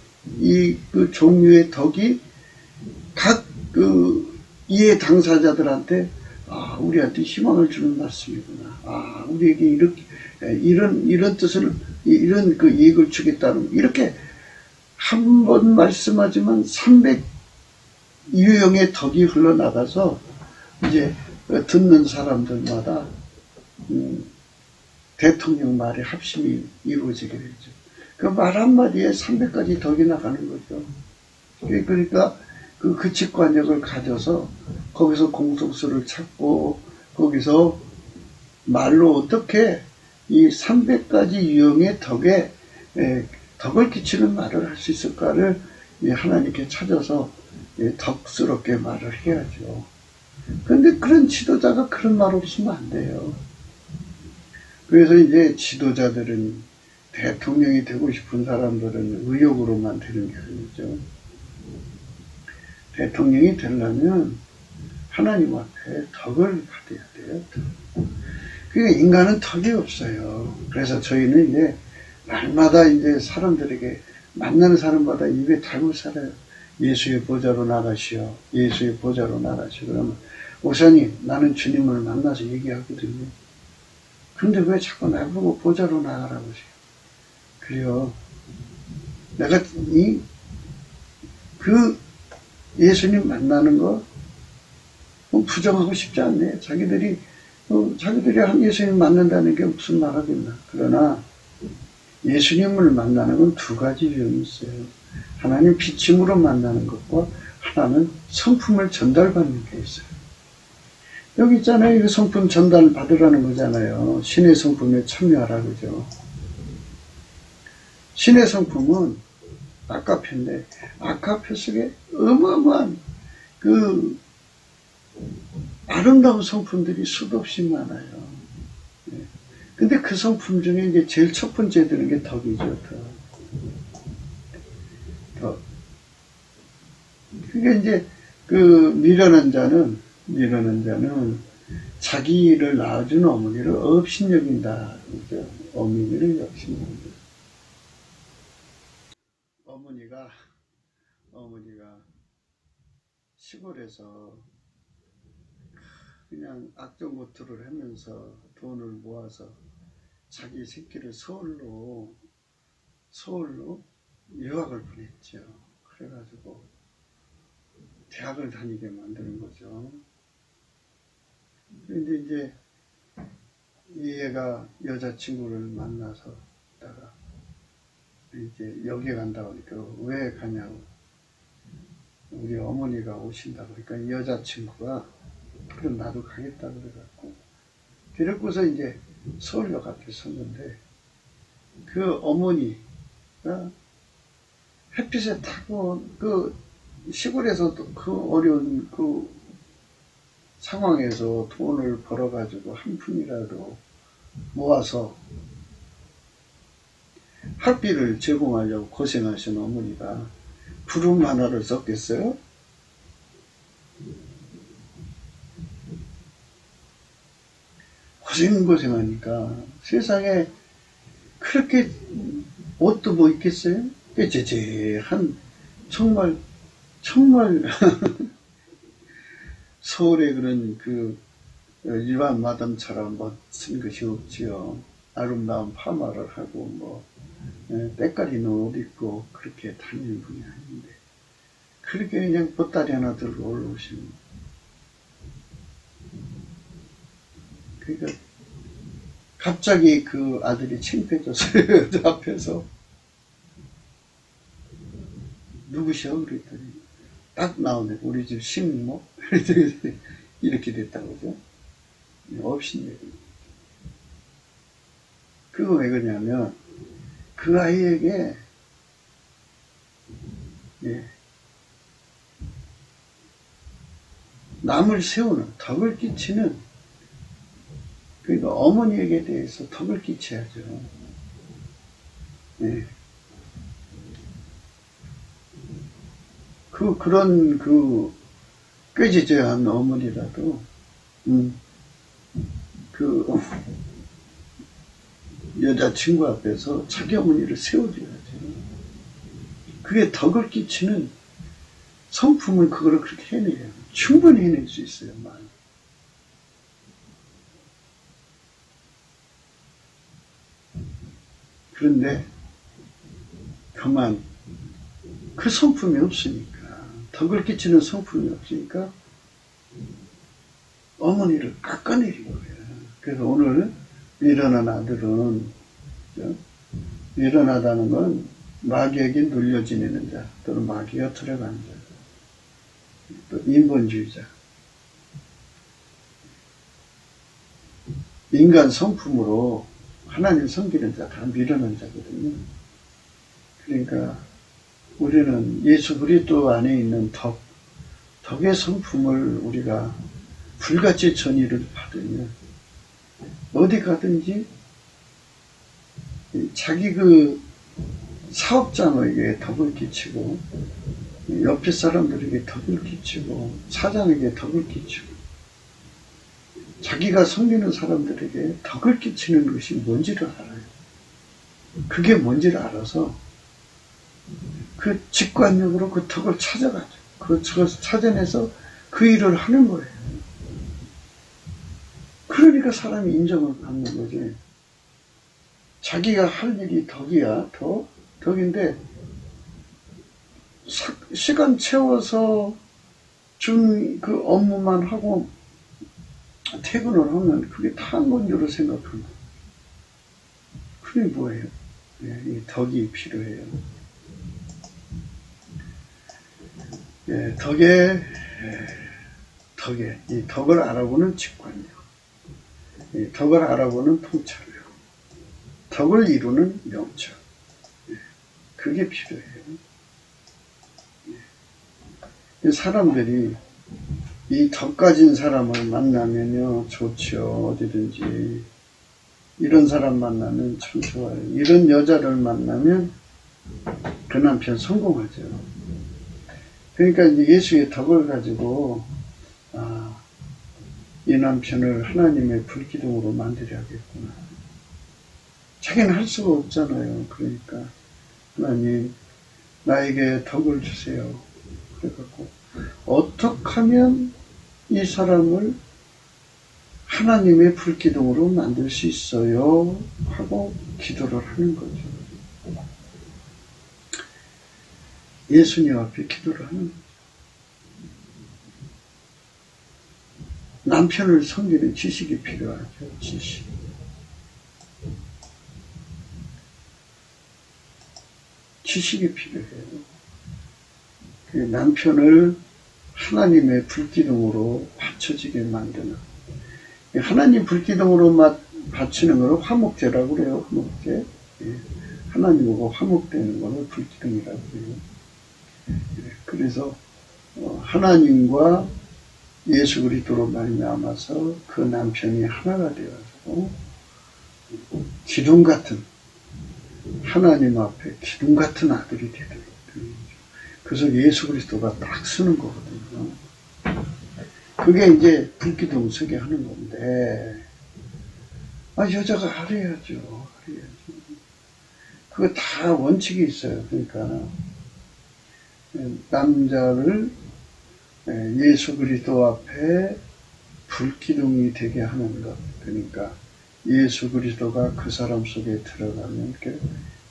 그 종류의 덕이 각 그 이해 당사자들한테, 아, 우리한테 희망을 주는 말씀이구나. 아, 우리에게 이렇게 이런 뜻을, 이런 그 이익을 주겠다는, 이렇게 한 번 말씀하지만 300 유형의 덕이 흘러나가서 이제 듣는 사람들마다 대통령 말에 합심이 이루어지게 되죠. 그 말 한마디에 300가지 덕이 나가는 거죠. 그러니까 그 직관력을 가져서 거기서 공통수를 찾고, 거기서 말로 어떻게 이 300가지 유형의 덕을 끼치는 말을 할 수 있을까를 하나님께 찾아서 덕스럽게 말을 해야죠. 그런데 그런 지도자가 그런 말 없으면 안 돼요. 그래서 이제 지도자들은, 대통령이 되고 싶은 사람들은 의욕으로만 되는 게 아니죠. 대통령이 되려면 하나님 앞에 덕을 받아야 돼요. 그러니까 인간은 덕이 없어요. 그래서 저희는 이제 날마다 이제 사람들에게, 만나는 사람마다 입에 달고 살아요. 예수의 보좌로 나가시오. 예수의 보좌로 나가시오. 그러면 목사님, 나는 주님을 만나서 얘기하거든요. 근데 왜 자꾸 나보고 보좌로 나가라고 하세요? 그래요. 내가 그 예수님 만나는 거 부정하고 싶지 않네. 자기들이 한 예수님 만난다는 게 무슨 말하겠나. 그러나 예수님을 만나는 건 두 가지 유형이 있어요. 하나는 비침으로 만나는 것과, 하나는 성품을 전달받는 게 있어요. 여기 있잖아요. 이 성품 전달 받으라는 거잖아요. 신의 성품에 참여하라 그죠. 신의 성품은 아카페인데, 아카페 속에 어마어마한 그 아름다운 성품들이 수도 없이 많아요. 근데 그 성품 중에 이제 제일 첫 번째 드는 게 덕이죠. 덕. 그게 이제 그 미련한 자는 자기 일을 낳아준 어머니를 업신여긴다. 그죠? 어머니를 업신여긴다. 어머니가 시골에서 그냥 악종고투를 하면서 돈을 모아서 자기 새끼를 서울로 유학을 보냈죠. 그래가지고 대학을 다니게 만드는 거죠. 그런데 이제 이 애가 여자친구를 만나서 있다가 이제 여기 간다고 하니까 왜 가냐고. 우리 어머니가 오신다고 그러니까 여자친구가 그럼 나도 가겠다 그래갖고 그래고서 이제 서울역 앞에 섰는데 그 어머니가 햇빛에 타고 그 시골에서도 그 어려운 그 상황에서 돈을 벌어가지고 한 푼이라도 모아서 학비를 제공하려고 고생하신 어머니가 부름 하나를 썼겠어요? 고생하니까 세상에 그렇게 옷도 뭐 있겠어요? 한 정말 서울의 그런 그 일반 마담처럼 멋진 것이 없지요. 아름다운 파마를 하고 뭐 때깔있는 옷 입고 그렇게 다니는 분이 아닌데 그렇게 그냥 보따리 하나 들고 올라오시는. 그러니까 갑자기 그 아들이 창피해졌어요. 여자 앞에서. 누구셔? 그랬더니 딱 나오네. 우리 집 신모? 이렇게 됐다고 그러죠. 없인 얘기. 그거 왜 그러냐면 그 아이에게 남을 세우는, 덕을 끼치는, 그러니까 어머니에게 대해서 덕을 끼쳐야죠. 그런 꾀지저한 어머니라도 그 여자친구 앞에서 자기 어머니를 세워줘야죠. 그게 덕을 끼치는 성품을 그거를 그렇게 해내요. 충분히 해낼 수 있어요. 그런데 그만 그 성품이 없으니까, 덕을 끼치는 성품이 없으니까 어머니를 깎아내린 거예요. 그래서 오늘 미련한 아들은, 미련하다는 건 마귀에게 눌려 지내는 자, 또는 마귀가 들어가는 자, 또 인본주의자. 인간 성품으로 하나님 섬기는 자 다 미련한 자거든요. 그러니까 우리는 예수 그리스도 안에 있는 덕의 성품을 우리가 불같이 전의를 받으면 어디 가든지 자기 그 사업장에게 덕을 끼치고 옆에 사람들에게 덕을 끼치고 사장에게 덕을 끼치고 자기가 섬기는 사람들에게 덕을 끼치는 것이 뭔지를 알아요. 그게 뭔지를 알아서 그 직관력으로 그 덕을 찾아가죠. 그걸 찾아내서 그 일을 하는 거예요. 그러니까 사람이 인정을 받는 거지. 자기가 할 일이 덕이야, 덕인데, 시간 채워서 준 그 업무만 하고 퇴근을 하면 그게 다 한 건 줄로 생각합니다. 그게 뭐예요? 이 덕이 필요해요. 이 덕을 알아보는 직관력, 이 덕을 알아보는 통찰력, 덕을 이루는 명철, 그게 필요해요. 사람들이 이 덕 가진 사람을 만나면요 좋죠. 어디든지 이런 사람 만나면 참 좋아요. 이런 여자를 만나면 그 남편 성공하죠. 그러니까 이제 예수의 덕을 가지고 이 남편을 하나님의 불기둥으로 만들어야겠구나. 자기는 할 수가 없잖아요. 그러니까 하나님 나에게 덕을 주세요. 그래갖고 어떻게 하면 이 사람을 하나님의 불기둥으로 만들 수 있어요? 하고 기도를 하는 거죠. 예수님 앞에 기도를 하는 거죠. 남편을 섬기는 지식이 필요하죠. 지식. 지식이 필요해요. 그 남편을 하나님의 불기둥으로 받쳐지게 만드는, 하나님 불기둥으로 받치는 걸 화목제라고 그래요. 화목제. 하나님하고 화목되는 걸 불기둥이라고 해요. 그래서 하나님과 예수 그리스도로 말미암아서 그 남편이 하나가 되어서 기둥 같은, 하나님 앞에 기둥 같은 아들이 되는 거죠. 그래서 예수 그리스도가 딱 쓰는 거거든요. 그게 이제 불기둥 서게 하는 건데, 여자가 알아야죠. 그거 다 원칙이 있어요. 그러니까 남자를 예수 그리스도 앞에 불기둥이 되게 하는 것. 그러니까 예수 그리스도가 그 사람 속에 들어가면,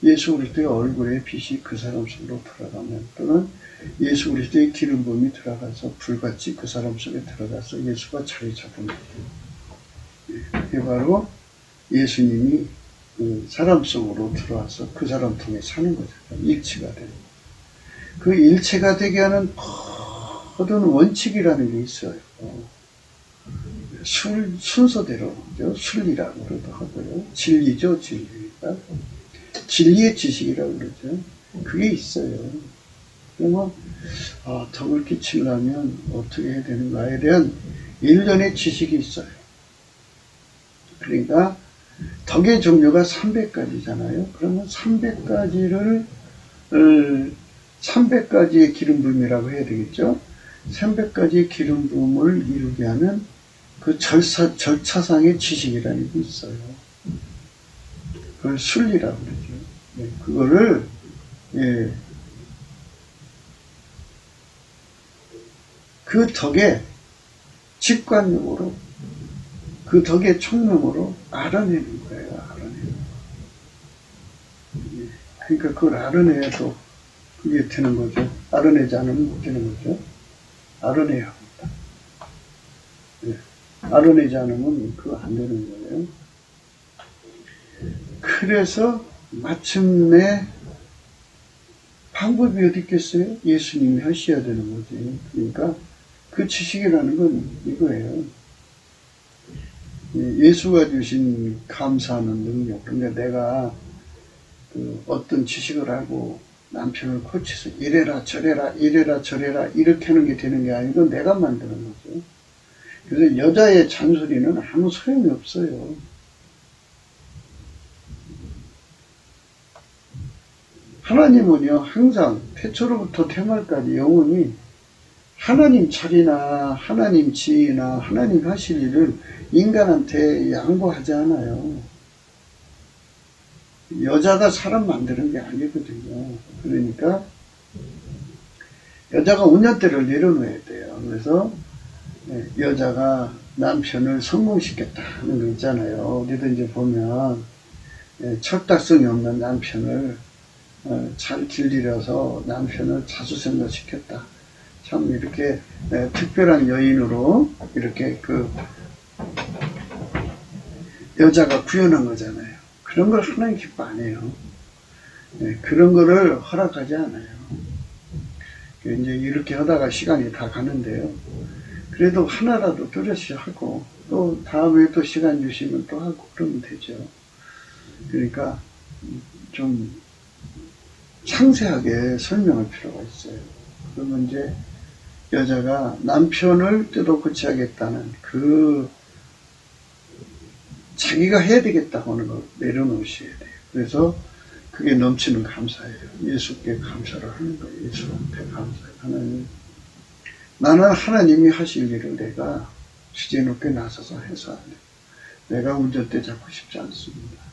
예수 그리스도의 얼굴에 빛이 그 사람 속으로 들어가면, 또는 예수 그리스도의 기름 부음이 들어가서 불같이 그 사람 속에 들어가서 예수가 자리 잡은 거예요. 그게 바로 예수님이 그 사람 속으로 들어와서 그 사람 통해 사는 거죠. 일체가 되는. 그 일체가 되게 하는 모든 원칙이라는 게 있어요. 순서대로, 순리라고 그러도 하고요. 진리죠, 진리가. 진리의 지식이라고 그러죠. 그게 있어요. 그러면, 덕을 끼치려면 어떻게 해야 되는가에 대한 일련의 지식이 있어요. 그러니까, 덕의 종류가 300가지잖아요. 그러면 300가지의 기름 부음이라고 해야 되겠죠. 300가지의 기름 부음을 이루게 하는 그 절차상의 지식이라는 게 있어요. 그걸 순리라고 그러죠. 그거를, 그 덕의 직관적으로, 그 덕의 총명으로 알아내는 거예요. 알아내는 거. 그러니까 그걸 알아내야 또 그게 되는 거죠. 알아내지 않으면 못 되는 거죠. 알아내야 합니다. 알아내지 않으면 그거 안 되는 거예요. 그래서 마침내 방법이 어디 있겠어요? 예수님이 하셔야 되는 거지. 그러니까 그 지식이라는 건 이거예요. 예수가 주신 감사하는 능력. 그러니까 내가 어떤 지식을 알고 남편을 고쳐서 이래라 저래라 이래라 저래라 이렇게 하는 게 되는 게 아니고 내가 만드는 거죠. 그래서 여자의 잔소리는 아무 소용이 없어요. 하나님은요, 항상 태초로부터 태말까지 영원히 하나님 자리나 하나님 지혜나 하나님 하실 일을 인간한테 양보하지 않아요. 여자가 사람 만드는 게 아니거든요. 그러니까 여자가 운전대를 내려놓아야 돼요. 그래서 여자가 남편을 성공시켰다 하는 거 있잖아요. 어디든지 보면 철딱성이 없는 남편을 잘 길들여서 남편을 자수성가시켰다. 참 이렇게 특별한 여인으로 이렇게 그 여자가 구현한 거잖아요. 그런 걸 하나님 기뻐 안 해요. 그런 거를 허락하지 않아요. 이제 이렇게 하다가 시간이 다 가는데요. 그래도 하나라도 뚜렷이 하고 또 다음에 또 시간 주시면 또 하고 그러면 되죠. 그러니까 좀 상세하게 설명할 필요가 있어요. 그러면 이제 여자가 남편을 뜯어 고쳐야겠다는 그 자기가 해야 되겠다고 하는 걸 내려놓으셔야 돼요. 그래서 그게 넘치는 감사예요. 예수께 감사를 하는 거예요. 예수한테 감사해요. 하나님, 나는 하나님이 하실 일을 내가 주제넘게 나서서 해서 안 돼요. 내가 운전대 잡고 싶지 않습니다.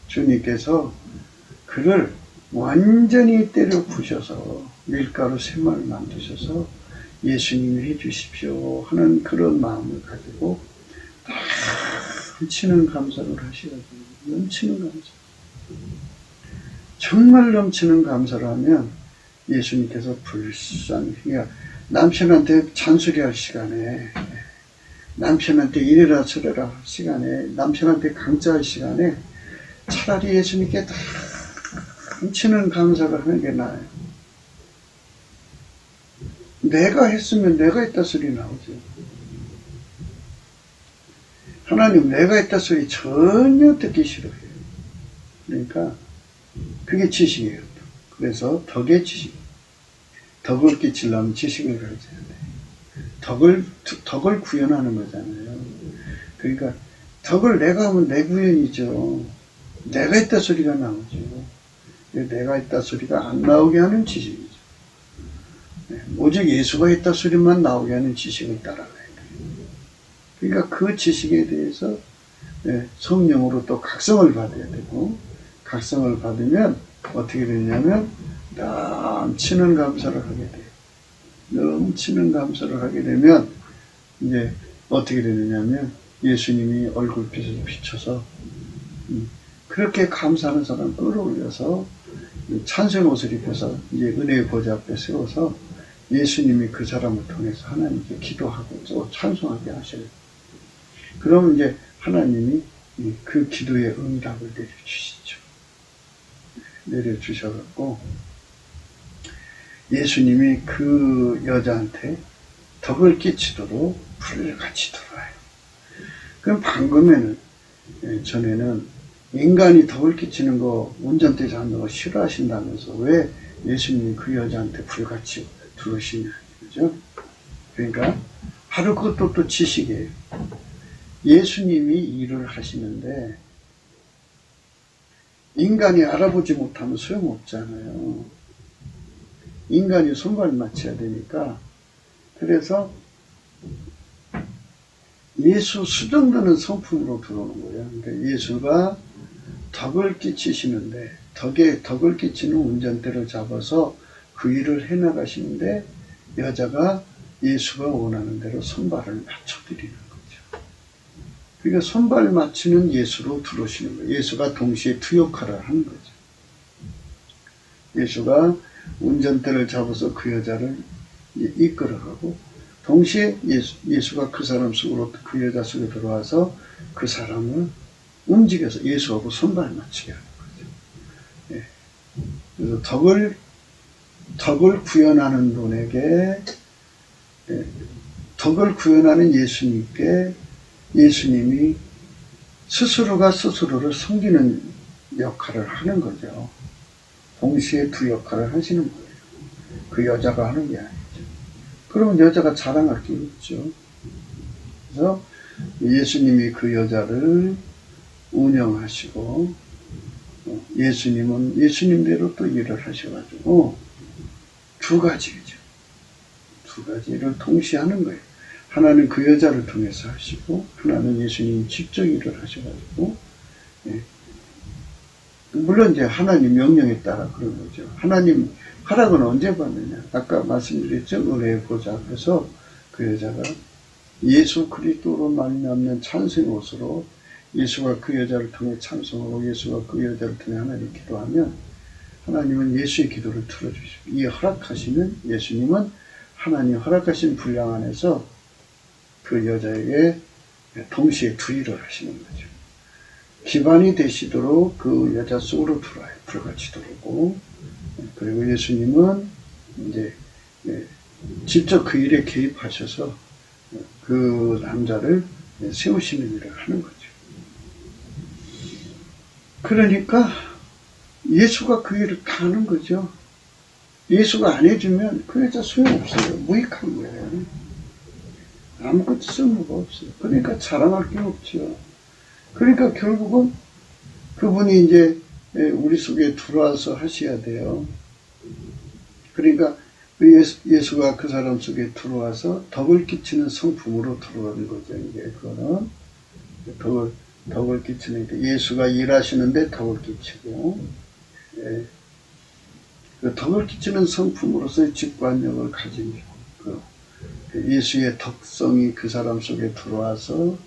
주님께서 그를 완전히 때려 부셔서 밀가루 샘을 만드셔서 예수님이 해주십시오 하는 그런 마음을 가지고 넘치는 감사를 하셔야 돼요. 넘치는 감사. 정말 넘치는 감사를 하면 예수님께서 불쌍히, 남편한테 잔소리할 시간에, 남편한테 이래라 저래라 할 시간에, 남편한테 강짜할 시간에 차라리 예수님께 다 넘치는 감사를 하는 게 나아요. 내가 했으면 내가 했다 소리 나오죠. 하나님 내가 했다 소리 전혀 듣기 싫어해요. 그러니까 그게 지식이에요. 그래서 덕의 지식. 덕을 끼치려면 지식을 가르쳐야 돼요. 덕을 구현하는 거잖아요. 그러니까 덕을 내가 하면 내 구현이죠. 내가 했다 소리가 나오죠. 내가 했다 소리가 안 나오게 하는 지식이죠. 오직 예수가 했다 소리만 나오게 하는 지식을 따라가야 돼요. 그러니까 그 지식에 대해서 성령으로 또 각성을 받아야 되고, 각성을 받으면 어떻게 되냐면 넘치는 감사를 하게 돼요. 넘치는 감사를 하게 되면 이제 어떻게 되느냐면 예수님이 얼굴빛을 비춰서 그렇게 감사하는 사람 끌어올려서 찬송 옷을 입혀서 이제 은혜의 보좌 앞에 세워서 예수님이 그 사람을 통해서 하나님께 기도하고 또 찬송하게 하셔요. 그러면 이제 하나님이 그 기도의 응답을 내려주시죠. 내려주셔갖고 예수님이 그 여자한테 덕을 끼치도록 불을 같이 들어와요. 그럼 방금에는 전에는 인간이 덕을 끼치는 거 운전대에서 하는 거 싫어하신다면서 왜 예수님이 그 여자한테 불같이 들어오시냐, 그죠? 그러니까 바로 그것도 또 지식이에요. 예수님이 일을 하시는데 인간이 알아보지 못하면 소용없잖아요. 인간이 손발 맞춰야 되니까. 그래서 예수 수정되는 성품으로 들어오는 거예요. 그러니까 예수가 덕을 끼치시는데 덕을 끼치는 운전대를 잡아서 그 일을 해나가시는데 여자가 예수가 원하는 대로 손발을 맞춰드리는 거죠. 그러니까 손발 맞추는 예수로 들어오시는 거예요. 예수가 동시에 두 역할을 하는 거죠. 예수가 운전대를 잡아서 그 여자를 이끌어가고 동시에 예수가 그 사람 속으로 그 여자 속에 들어와서 그 사람을 움직여서 예수하고 손발 맞추게 하는 거죠. 예. 그래서 덕을 구현하는 분에게 덕을 구현하는 예수님께 예수님이 스스로가 스스로를 섬기는 역할을 하는 거죠. 동시에 두 역할을 하시는 거예요. 그 여자가 하는 게 아니죠. 그러면 여자가 자랑할 게 있죠. 그래서 예수님이 그 여자를 운영하시고 예수님은 예수님대로 또 일을 하셔가지고 두 가지죠. 두 가지를 동시에 하는 거예요. 하나는 그 여자를 통해서 하시고 하나는 예수님이 직접 일을 하셔가지고 물론 이제 하나님 명령에 따라 그런 거죠. 하나님 허락은 언제 받느냐? 아까 말씀드렸죠. 은혜의 보좌 앞에서 그 여자가 예수 그리스도로 말미암는 찬송의 옷으로 예수가 그 여자를 통해 찬송하고 예수가 그 여자를 통해 하나님 기도하면 하나님은 예수의 기도를 들어주시고 이 허락하시는 예수님은 하나님 허락하신 분량 안에서 그 여자에게 동시에 두 일을 하시는 거죠. 기반이 되시도록 그 여자 속으로 들어와요. 불같이 들어오고 그리고 예수님은 이제 직접 그 일에 개입하셔서 그 남자를 세우시는 일을 하는 거죠. 그러니까 예수가 그 일을 다 하는 거죠. 예수가 안 해주면 그 여자 소용없어요. 무익한 거예요. 아무것도 쓸모가 없어요. 그러니까 자랑할 게 없죠. 그러니까 결국은 그분이 이제 우리 속에 들어와서 하셔야 돼요. 그러니까 예수가 그 사람 속에 들어와서 덕을 끼치는 성품으로 들어오는 거죠. 이제 그거는 덕을 끼치는 게 예수가 일하시는데 덕을 끼치고 그 덕을 끼치는 성품으로서의 직관력을 가진 예수의 덕성이 그 사람 속에 들어와서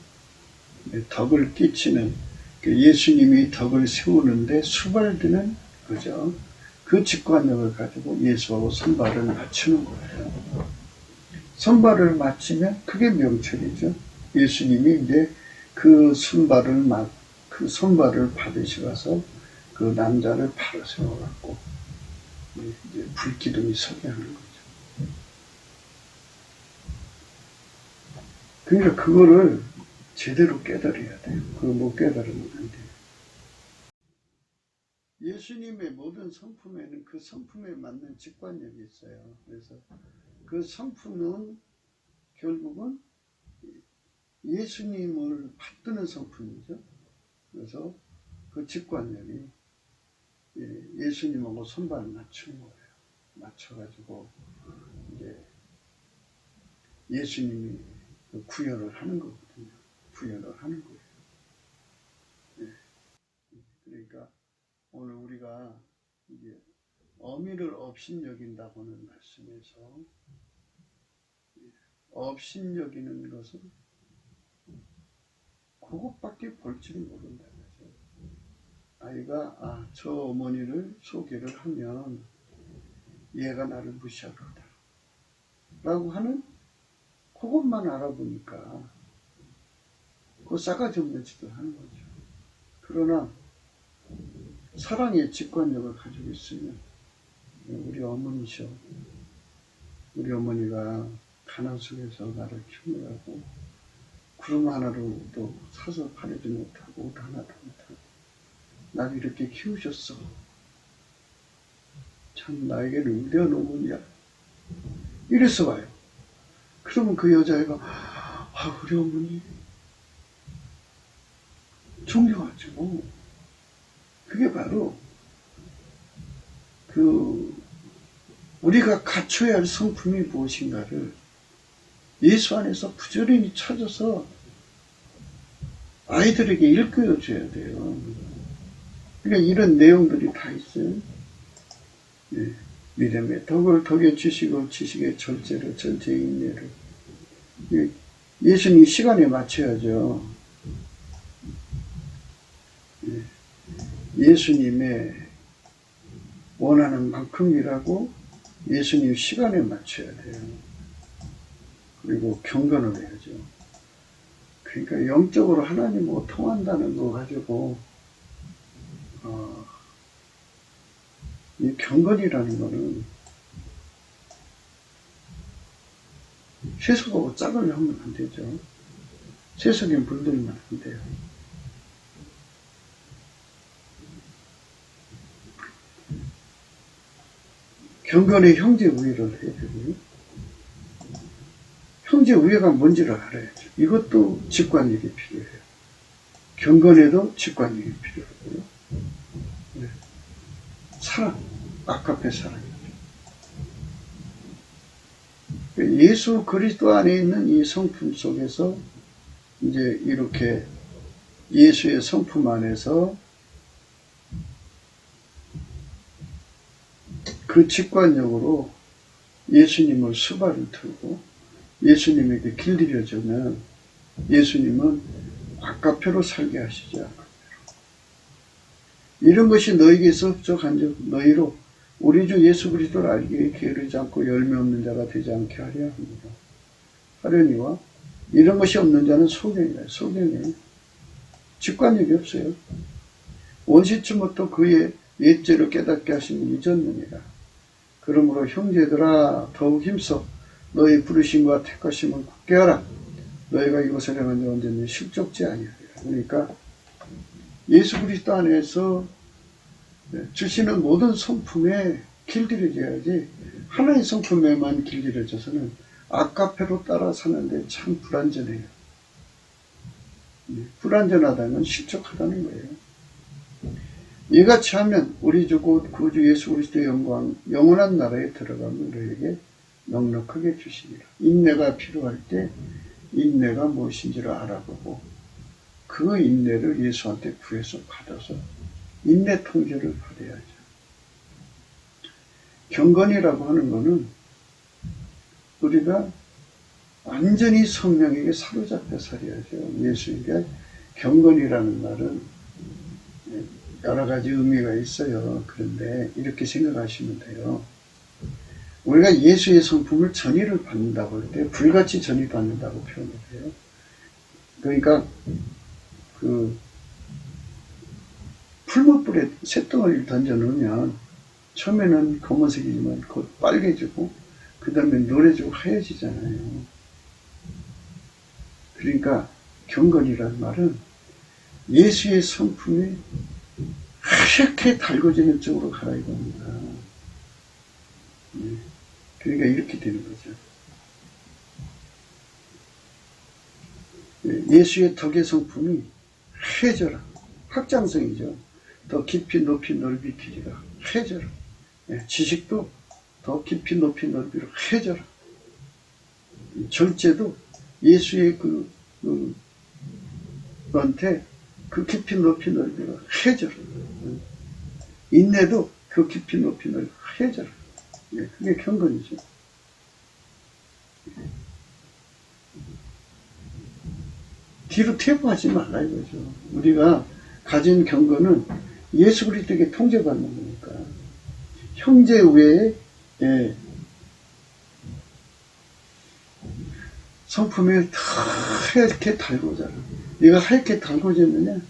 덕을 끼치는 예수님이 덕을 세우는데 수발되는 거죠. 그 직관력을 가지고 예수하고 손발을 맞추는 거예요. 손발을 맞추면 그게 명철이죠. 예수님이 이제 그 손발을 받으시면서 그 남자를 바로 세워갖고 이제 불기둥이 서게 하는 거죠. 그러니까 그거를 제대로 깨달아야 돼요. 그거 못 깨달으면 안 돼요. 예수님의 모든 성품에는 그 성품에 맞는 직관력이 있어요. 그래서 그 성품은 결국은 예수님을 받드는 성품이죠. 그래서 그 직관력이 예수님하고 손발을 맞추는 거예요. 맞춰가지고 이제 예수님이 구현을 하는 거거든요. 구현을 하는 거예요. 네. 그러니까 오늘 우리가 이제 어미를 업신여긴다고 하는 말씀에서 업신여기는 것은 그것밖에 볼 줄 모른다. 아이가 저 어머니를 소개를 하면 얘가 나를 무시할 거다 라고 하는 그것만 알아보니까 그 싸가지 없는 짓을 하는 거죠. 그러나 사랑의 직관력을 가지고 있으면 우리 어머니셔. 우리 어머니가 가난 속에서 나를 키우느라고 구름 하나로도 사서 바르지 못하고 옷 하나도 못하고 나를 이렇게 키우셨어. 참 나에게는 위대한 어머니야. 이래서 와요. 그러면 그 여자애가 우리 어머니 존경하죠. 그게 바로 우리가 갖춰야 할 성품이 무엇인가를 예수 안에서 부지런히 찾아서 아이들에게 일깨워줘야 돼요. 그러니까 이런 내용들이 다 있어요. 믿음의 덕을 덕에 주시고 지식의 절제를 전제의 인내를. 예수님 시간에 맞춰야죠. 예수님의 원하는 만큼 일하고 예수님 시간에 맞춰야 돼요. 그리고 경건을 해야죠. 그러니까 영적으로 하나님하고 통한다는 거 가지고 이 경건이라는 거는 세속하고 짝을 하면 안 되죠. 세속에 물들면 안 돼요. 경건의 형제 우애를 해야 되고요. 형제 우애가 뭔지를 알아야죠. 이것도 직관력이 필요해요. 경건에도 직관력이 필요하고요. 네. 사랑, 아까페 사랑이죠. 예수 그리스도 안에 있는 이 성품 속에서 이제 이렇게 예수의 성품 안에서 그 직관력으로 예수님을 수발을 들고 예수님에게 길들여주면 예수님은 아까페로 살게 하시죠. 아까페로. 이런 것이 너에게서 흡족한 즉 너희로 우리 주 예수 그리스도를 알기에 게으르지 않고 열매 없는 자가 되지 않게 하려 합니다. 하려니와 이런 것이 없는 자는 소경이에요. 소경이에요. 직관력이 없어요. 원시쯤부터 그의 옛죄를 깨닫게 하심이 잊었느니라. 그러므로 형제들아 더욱 힘써 너희 부르심과 택하심을 굳게 하라. 너희가 이것을 행한 자 언제는 실족지 아니하리라. 그러니까 예수 그리스도 안에서 주시는 모든 성품에 길들여져야지 하나의 성품에만 길들여져서는 아까페로 따라 사는데 참 불완전해요. 불완전하다는 실족하다는 거예요. 이같이 하면 우리 주 곧 구주 예수 그리스도의 영광 영원한 나라에 들어가면 너에게 넉넉하게 주시리라. 인내가 필요할 때 인내가 무엇인지를 알아보고 그 인내를 예수한테 구해서 받아서 인내 통제를 받아야죠. 경건이라고 하는 것은 우리가 완전히 성령에게 사로잡혀 살아야죠. 예수에게 경건이라는 말은 여러 가지 의미가 있어요. 그런데 이렇게 생각하시면 돼요. 우리가 예수의 성품을 전이를 받는다고 할 때 불같이 전이받는다고 표현을 해요. 그러니까 풀무불에 쇳덩어리를 던져 넣으면 처음에는 검은색이지만 곧 빨개지고 그 다음에 노래지고 하얘지잖아요. 그러니까 경건이라는 말은 예수의 성품이 하얗게 달궈지는 쪽으로 가라 이겁니다. 그러니까 이렇게 되는 거죠. 예수의 덕의 성품이 해져라. 확장성이죠. 더 깊이 높이 넓이 길이가 해져라. 지식도 더 깊이 높이 넓이로 해져라. 절제도 예수의 그한테 그 깊이 높이 넓이로 해져라. 인내도 그 깊이 높이 넓이 해져라. 그게 경건이죠. 뒤로 퇴보하지 말라 이거죠. 우리가 가진 경건은 예수 그리스도에게 통제받는 거니까. 형제 외에 성품이 다 하얗게 달궈져라. 네가 하얗게 달궈졌느냐?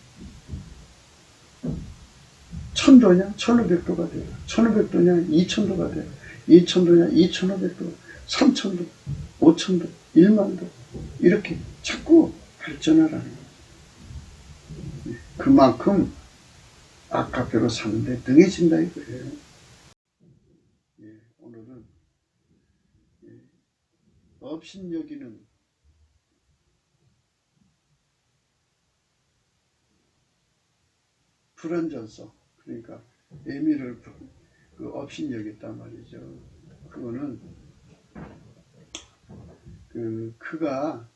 1000도냐? 1500도가 되라. 1500도냐? 2000도가 되라. 2000도냐? 2500도, 3000도, 5000도, 1만도 이렇게 자꾸 발전하라는 거예요. 그만큼 아까배로 사는데 능해진다 이거예요. 오늘은 업신여기는 불완전성, 그러니까 의미를 업신여겼단 말이죠. 그거는 그가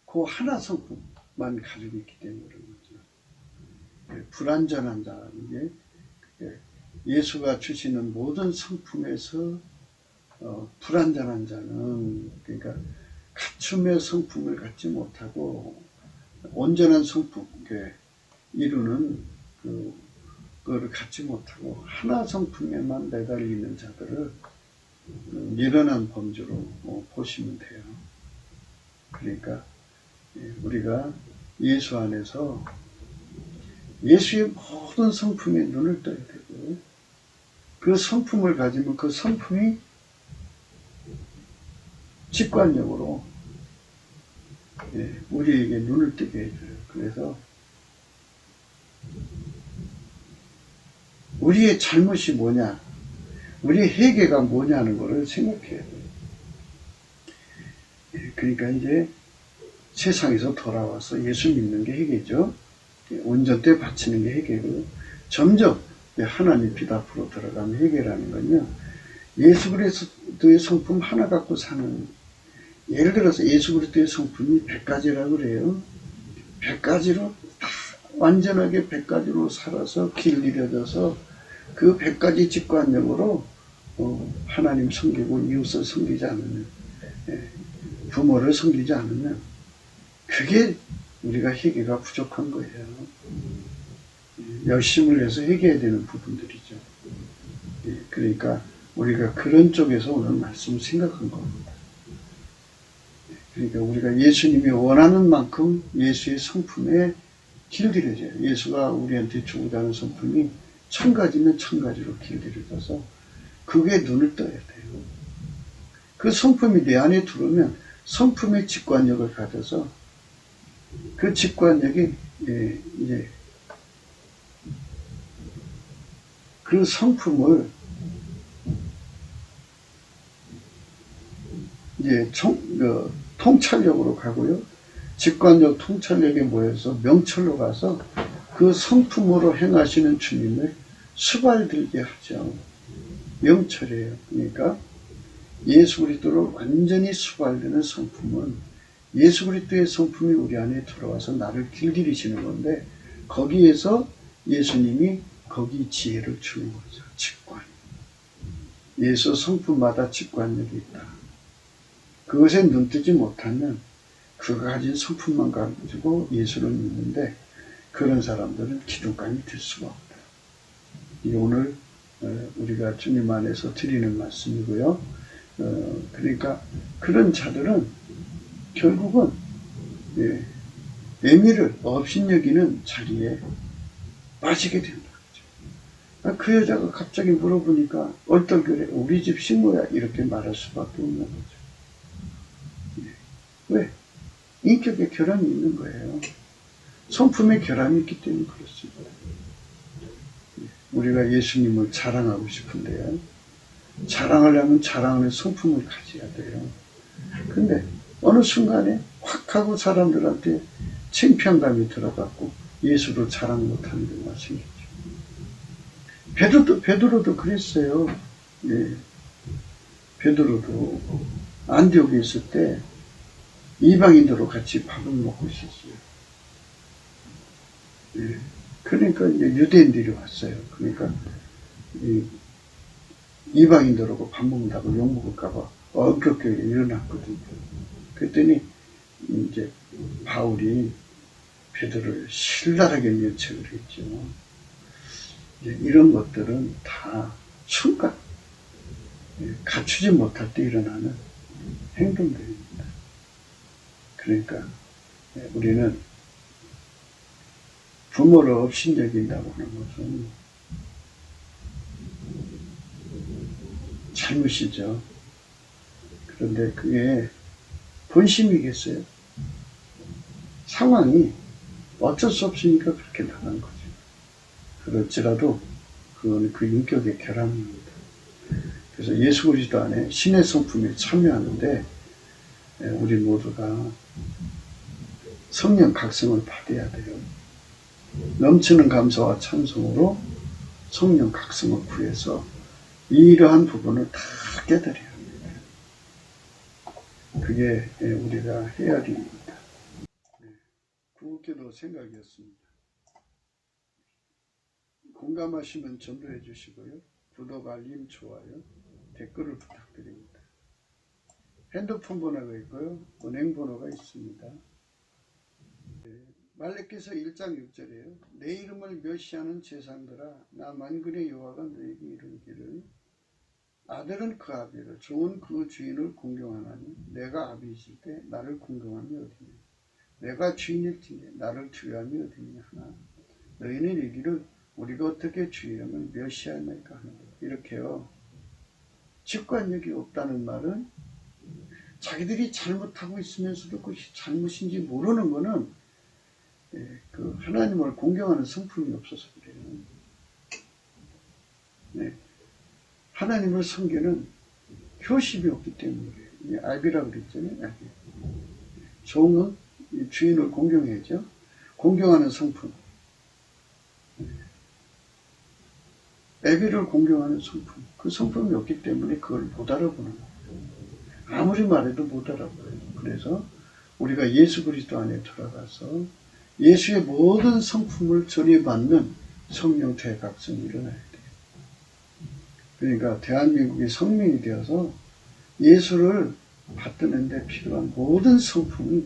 그 하나 성품만 가지고 있기 때문에 그런 거죠. 불완전한 자라는 게 예수가 주시는 모든 성품에서 불완전한 자는, 그러니까 갖춤의 성품을 갖지 못하고 온전한 성품, 이루는 그거를 갖지 못하고 하나 성품에만 매달려 있는 자들을 미련한 범주로 보시면 돼요. 그러니까 우리가 예수 안에서 예수의 모든 성품에 눈을 떠야 되고, 그 성품을 가지면 그 성품이 직관적으로 우리에게 눈을 뜨게 해줘요. 그래서 우리의 잘못이 뭐냐, 우리의 회개가 뭐냐는 것을 생각해야 돼요. 그러니까 이제 세상에서 돌아와서 예수 믿는 게 회개죠. 온전때 바치는 게 회개고, 점점 하나님 빛 앞으로 들어가면 회개라는 건요, 예수 그리스도의 성품 하나 갖고 사는, 예를 들어서 예수 그리스도의 성품이 100가지라고 그래요. 100가지로 다 완전하게 100가지로 살아서 길들여져서 그 100가지 직관력으로 하나님 섬기고 이웃을 섬기지 않으면, 부모를 섬기지 않으면, 그게 우리가 회개가 부족한 거예요. 열심을 해서 회개해야 되는 부분들이죠. 그러니까 우리가 그런 쪽에서 오늘 말씀 생각한 겁니다. 그러니까 우리가 예수님이 원하는 만큼 예수의 성품에 길들여져요. 예수가 우리한테 주고자 하는 성품이 1000가지면 1000가지로 길들여져서 그게 눈을 떠야 돼요. 그 성품이 내 안에 들어오면 성품의 직관력을 가져서 그 직관력이 이제 그 성품을 이제 통찰력으로 가고요. 직관력, 통찰력에 모여서 명철로 가서 그 성품으로 행하시는 주님을 수발들게 하죠. 명철이에요. 그러니까 예수 그리스도를 완전히 수발되는 성품은 예수 그리스도의 성품이 우리 안에 들어와서 나를 길들이시는 건데, 거기에서 예수님이 거기 지혜를 주는 거죠. 직관. 예수 성품마다 직관력이 있다. 그것에 눈뜨지 못하면 그가 가진 성품만 가지고 예수를 믿는데, 그런 사람들은 기둥감이 될 수가 없다. 이 오늘 우리가 주님 안에서 드리는 말씀이고요. 그러니까 그런 자들은 결국은 의미를 업신여기는 자리에 빠지게 된다. 그 여자가 갑자기 물어보니까 얼떨결에 우리 집 식모야 이렇게 말할 수밖에 없는 거죠. 왜? 인격에 결함이 있는 거예요. 성품에 결함이 있기 때문에 그렇습니다. 우리가 예수님을 자랑하고 싶은데요. 자랑하려면 자랑하는 성품을 가져야 돼요. 근데 어느 순간에 확 하고 사람들한테 창피함감이 들어갔고 예수를 자랑 못하는 경우가 생겼죠. 베드로도 그랬어요. 예. 베드로도 안디옥에 있을 때 이방인들하고 같이 밥을 먹고 있었어요. 예. 그러니까 이제 유대인들이 왔어요. 그러니까 이방인들하고 밥 먹는다고 욕먹을까봐 엄격하게 일어났거든요. 그랬더니 이제 바울이 베드로를 신랄하게 면책을 했죠. 이런 것들은 다 순간 갖추지 못할 때 일어나는 행동들입니다. 그러니까 우리는 부모를 업신여긴다고 하는 것은 잘못이죠. 그런데 그게 본심이겠어요? 상황이 어쩔 수 없으니까 그렇게 나간 거죠. 그렇지라도 그건 그 인격의 결함입니다. 그래서 예수 그리스도 안에 신의 성품에 참여하는데 우리 모두가 성령 각성을 받아야 돼요. 넘치는 감사와 찬송으로 성령 각성을 구해서 이러한 부분을 다 깨달아야 합니다. 그게 우리가 해야 할 일입니다. 구기도 생각이었습니다. 공감하시면 전도해 주시고요. 구독, 알림, 좋아요, 댓글을 부탁드립니다. 핸드폰 번호가 있고요. 은행 번호가 있습니다. 말레기서 1장 6절이에요. 내 이름을 멸시하는 제사장들아 나 만군의 여호와가 너에게 이르기를 아들은 그 아비를 종은 그 주인을 공경하나니 내가 아비이실 때 나를 공경함이 어디냐 내가 주인일 때에 나를 주의함이 어디냐 하나 너희는 이르기를 우리가 어떻게 주의 이름을 멸시하나이까 하는 거예요. 이렇게요. 직관력이 없다는 말은 자기들이 잘못하고 있으면서도 그것이 잘못인지 모르는 거는 그 하나님을 공경하는 성품이 없어서 그래요. 네. 하나님을 섬기는 효심이 없기 때문에 그래요. 아비라고 그랬잖아요. 아비. 종은 주인을 공경해야죠. 공경하는 성품. 아비를 공경하는 성품. 그 성품이 없기 때문에 그걸 못 알아보는 거예요. 아무리 말해도 못 알아보여요. 그래서 우리가 예수 그리스도 안에 들어가서 예수의 모든 성품을 전해받는 성령 대각성이 일어나야 돼요. 그러니까 대한민국이 성민이 되어서 예수를 받드는데 필요한 모든 성품이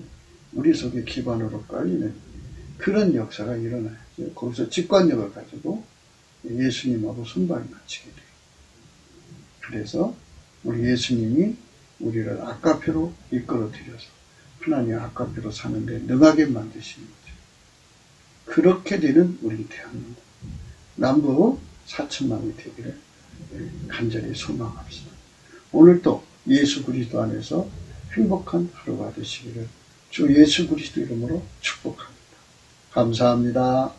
우리 속에 기반으로 깔리는 그런 역사가 일어나야죠. 거기서 직관력을 가지고 예수님하고 손발을 맞추게 돼요. 그래서 우리 예수님이 우리를 아까페로 이끌어들여서 하나님의 아까페로 사는데 능하게 만드시는 거죠. 그렇게 되는 우리 대한민국 남북 4천만이 되기를 간절히 소망합시다. 오늘도 예수 그리스도 안에서 행복한 하루가 되시기를 주 예수 그리스도 이름으로 축복합니다. 감사합니다.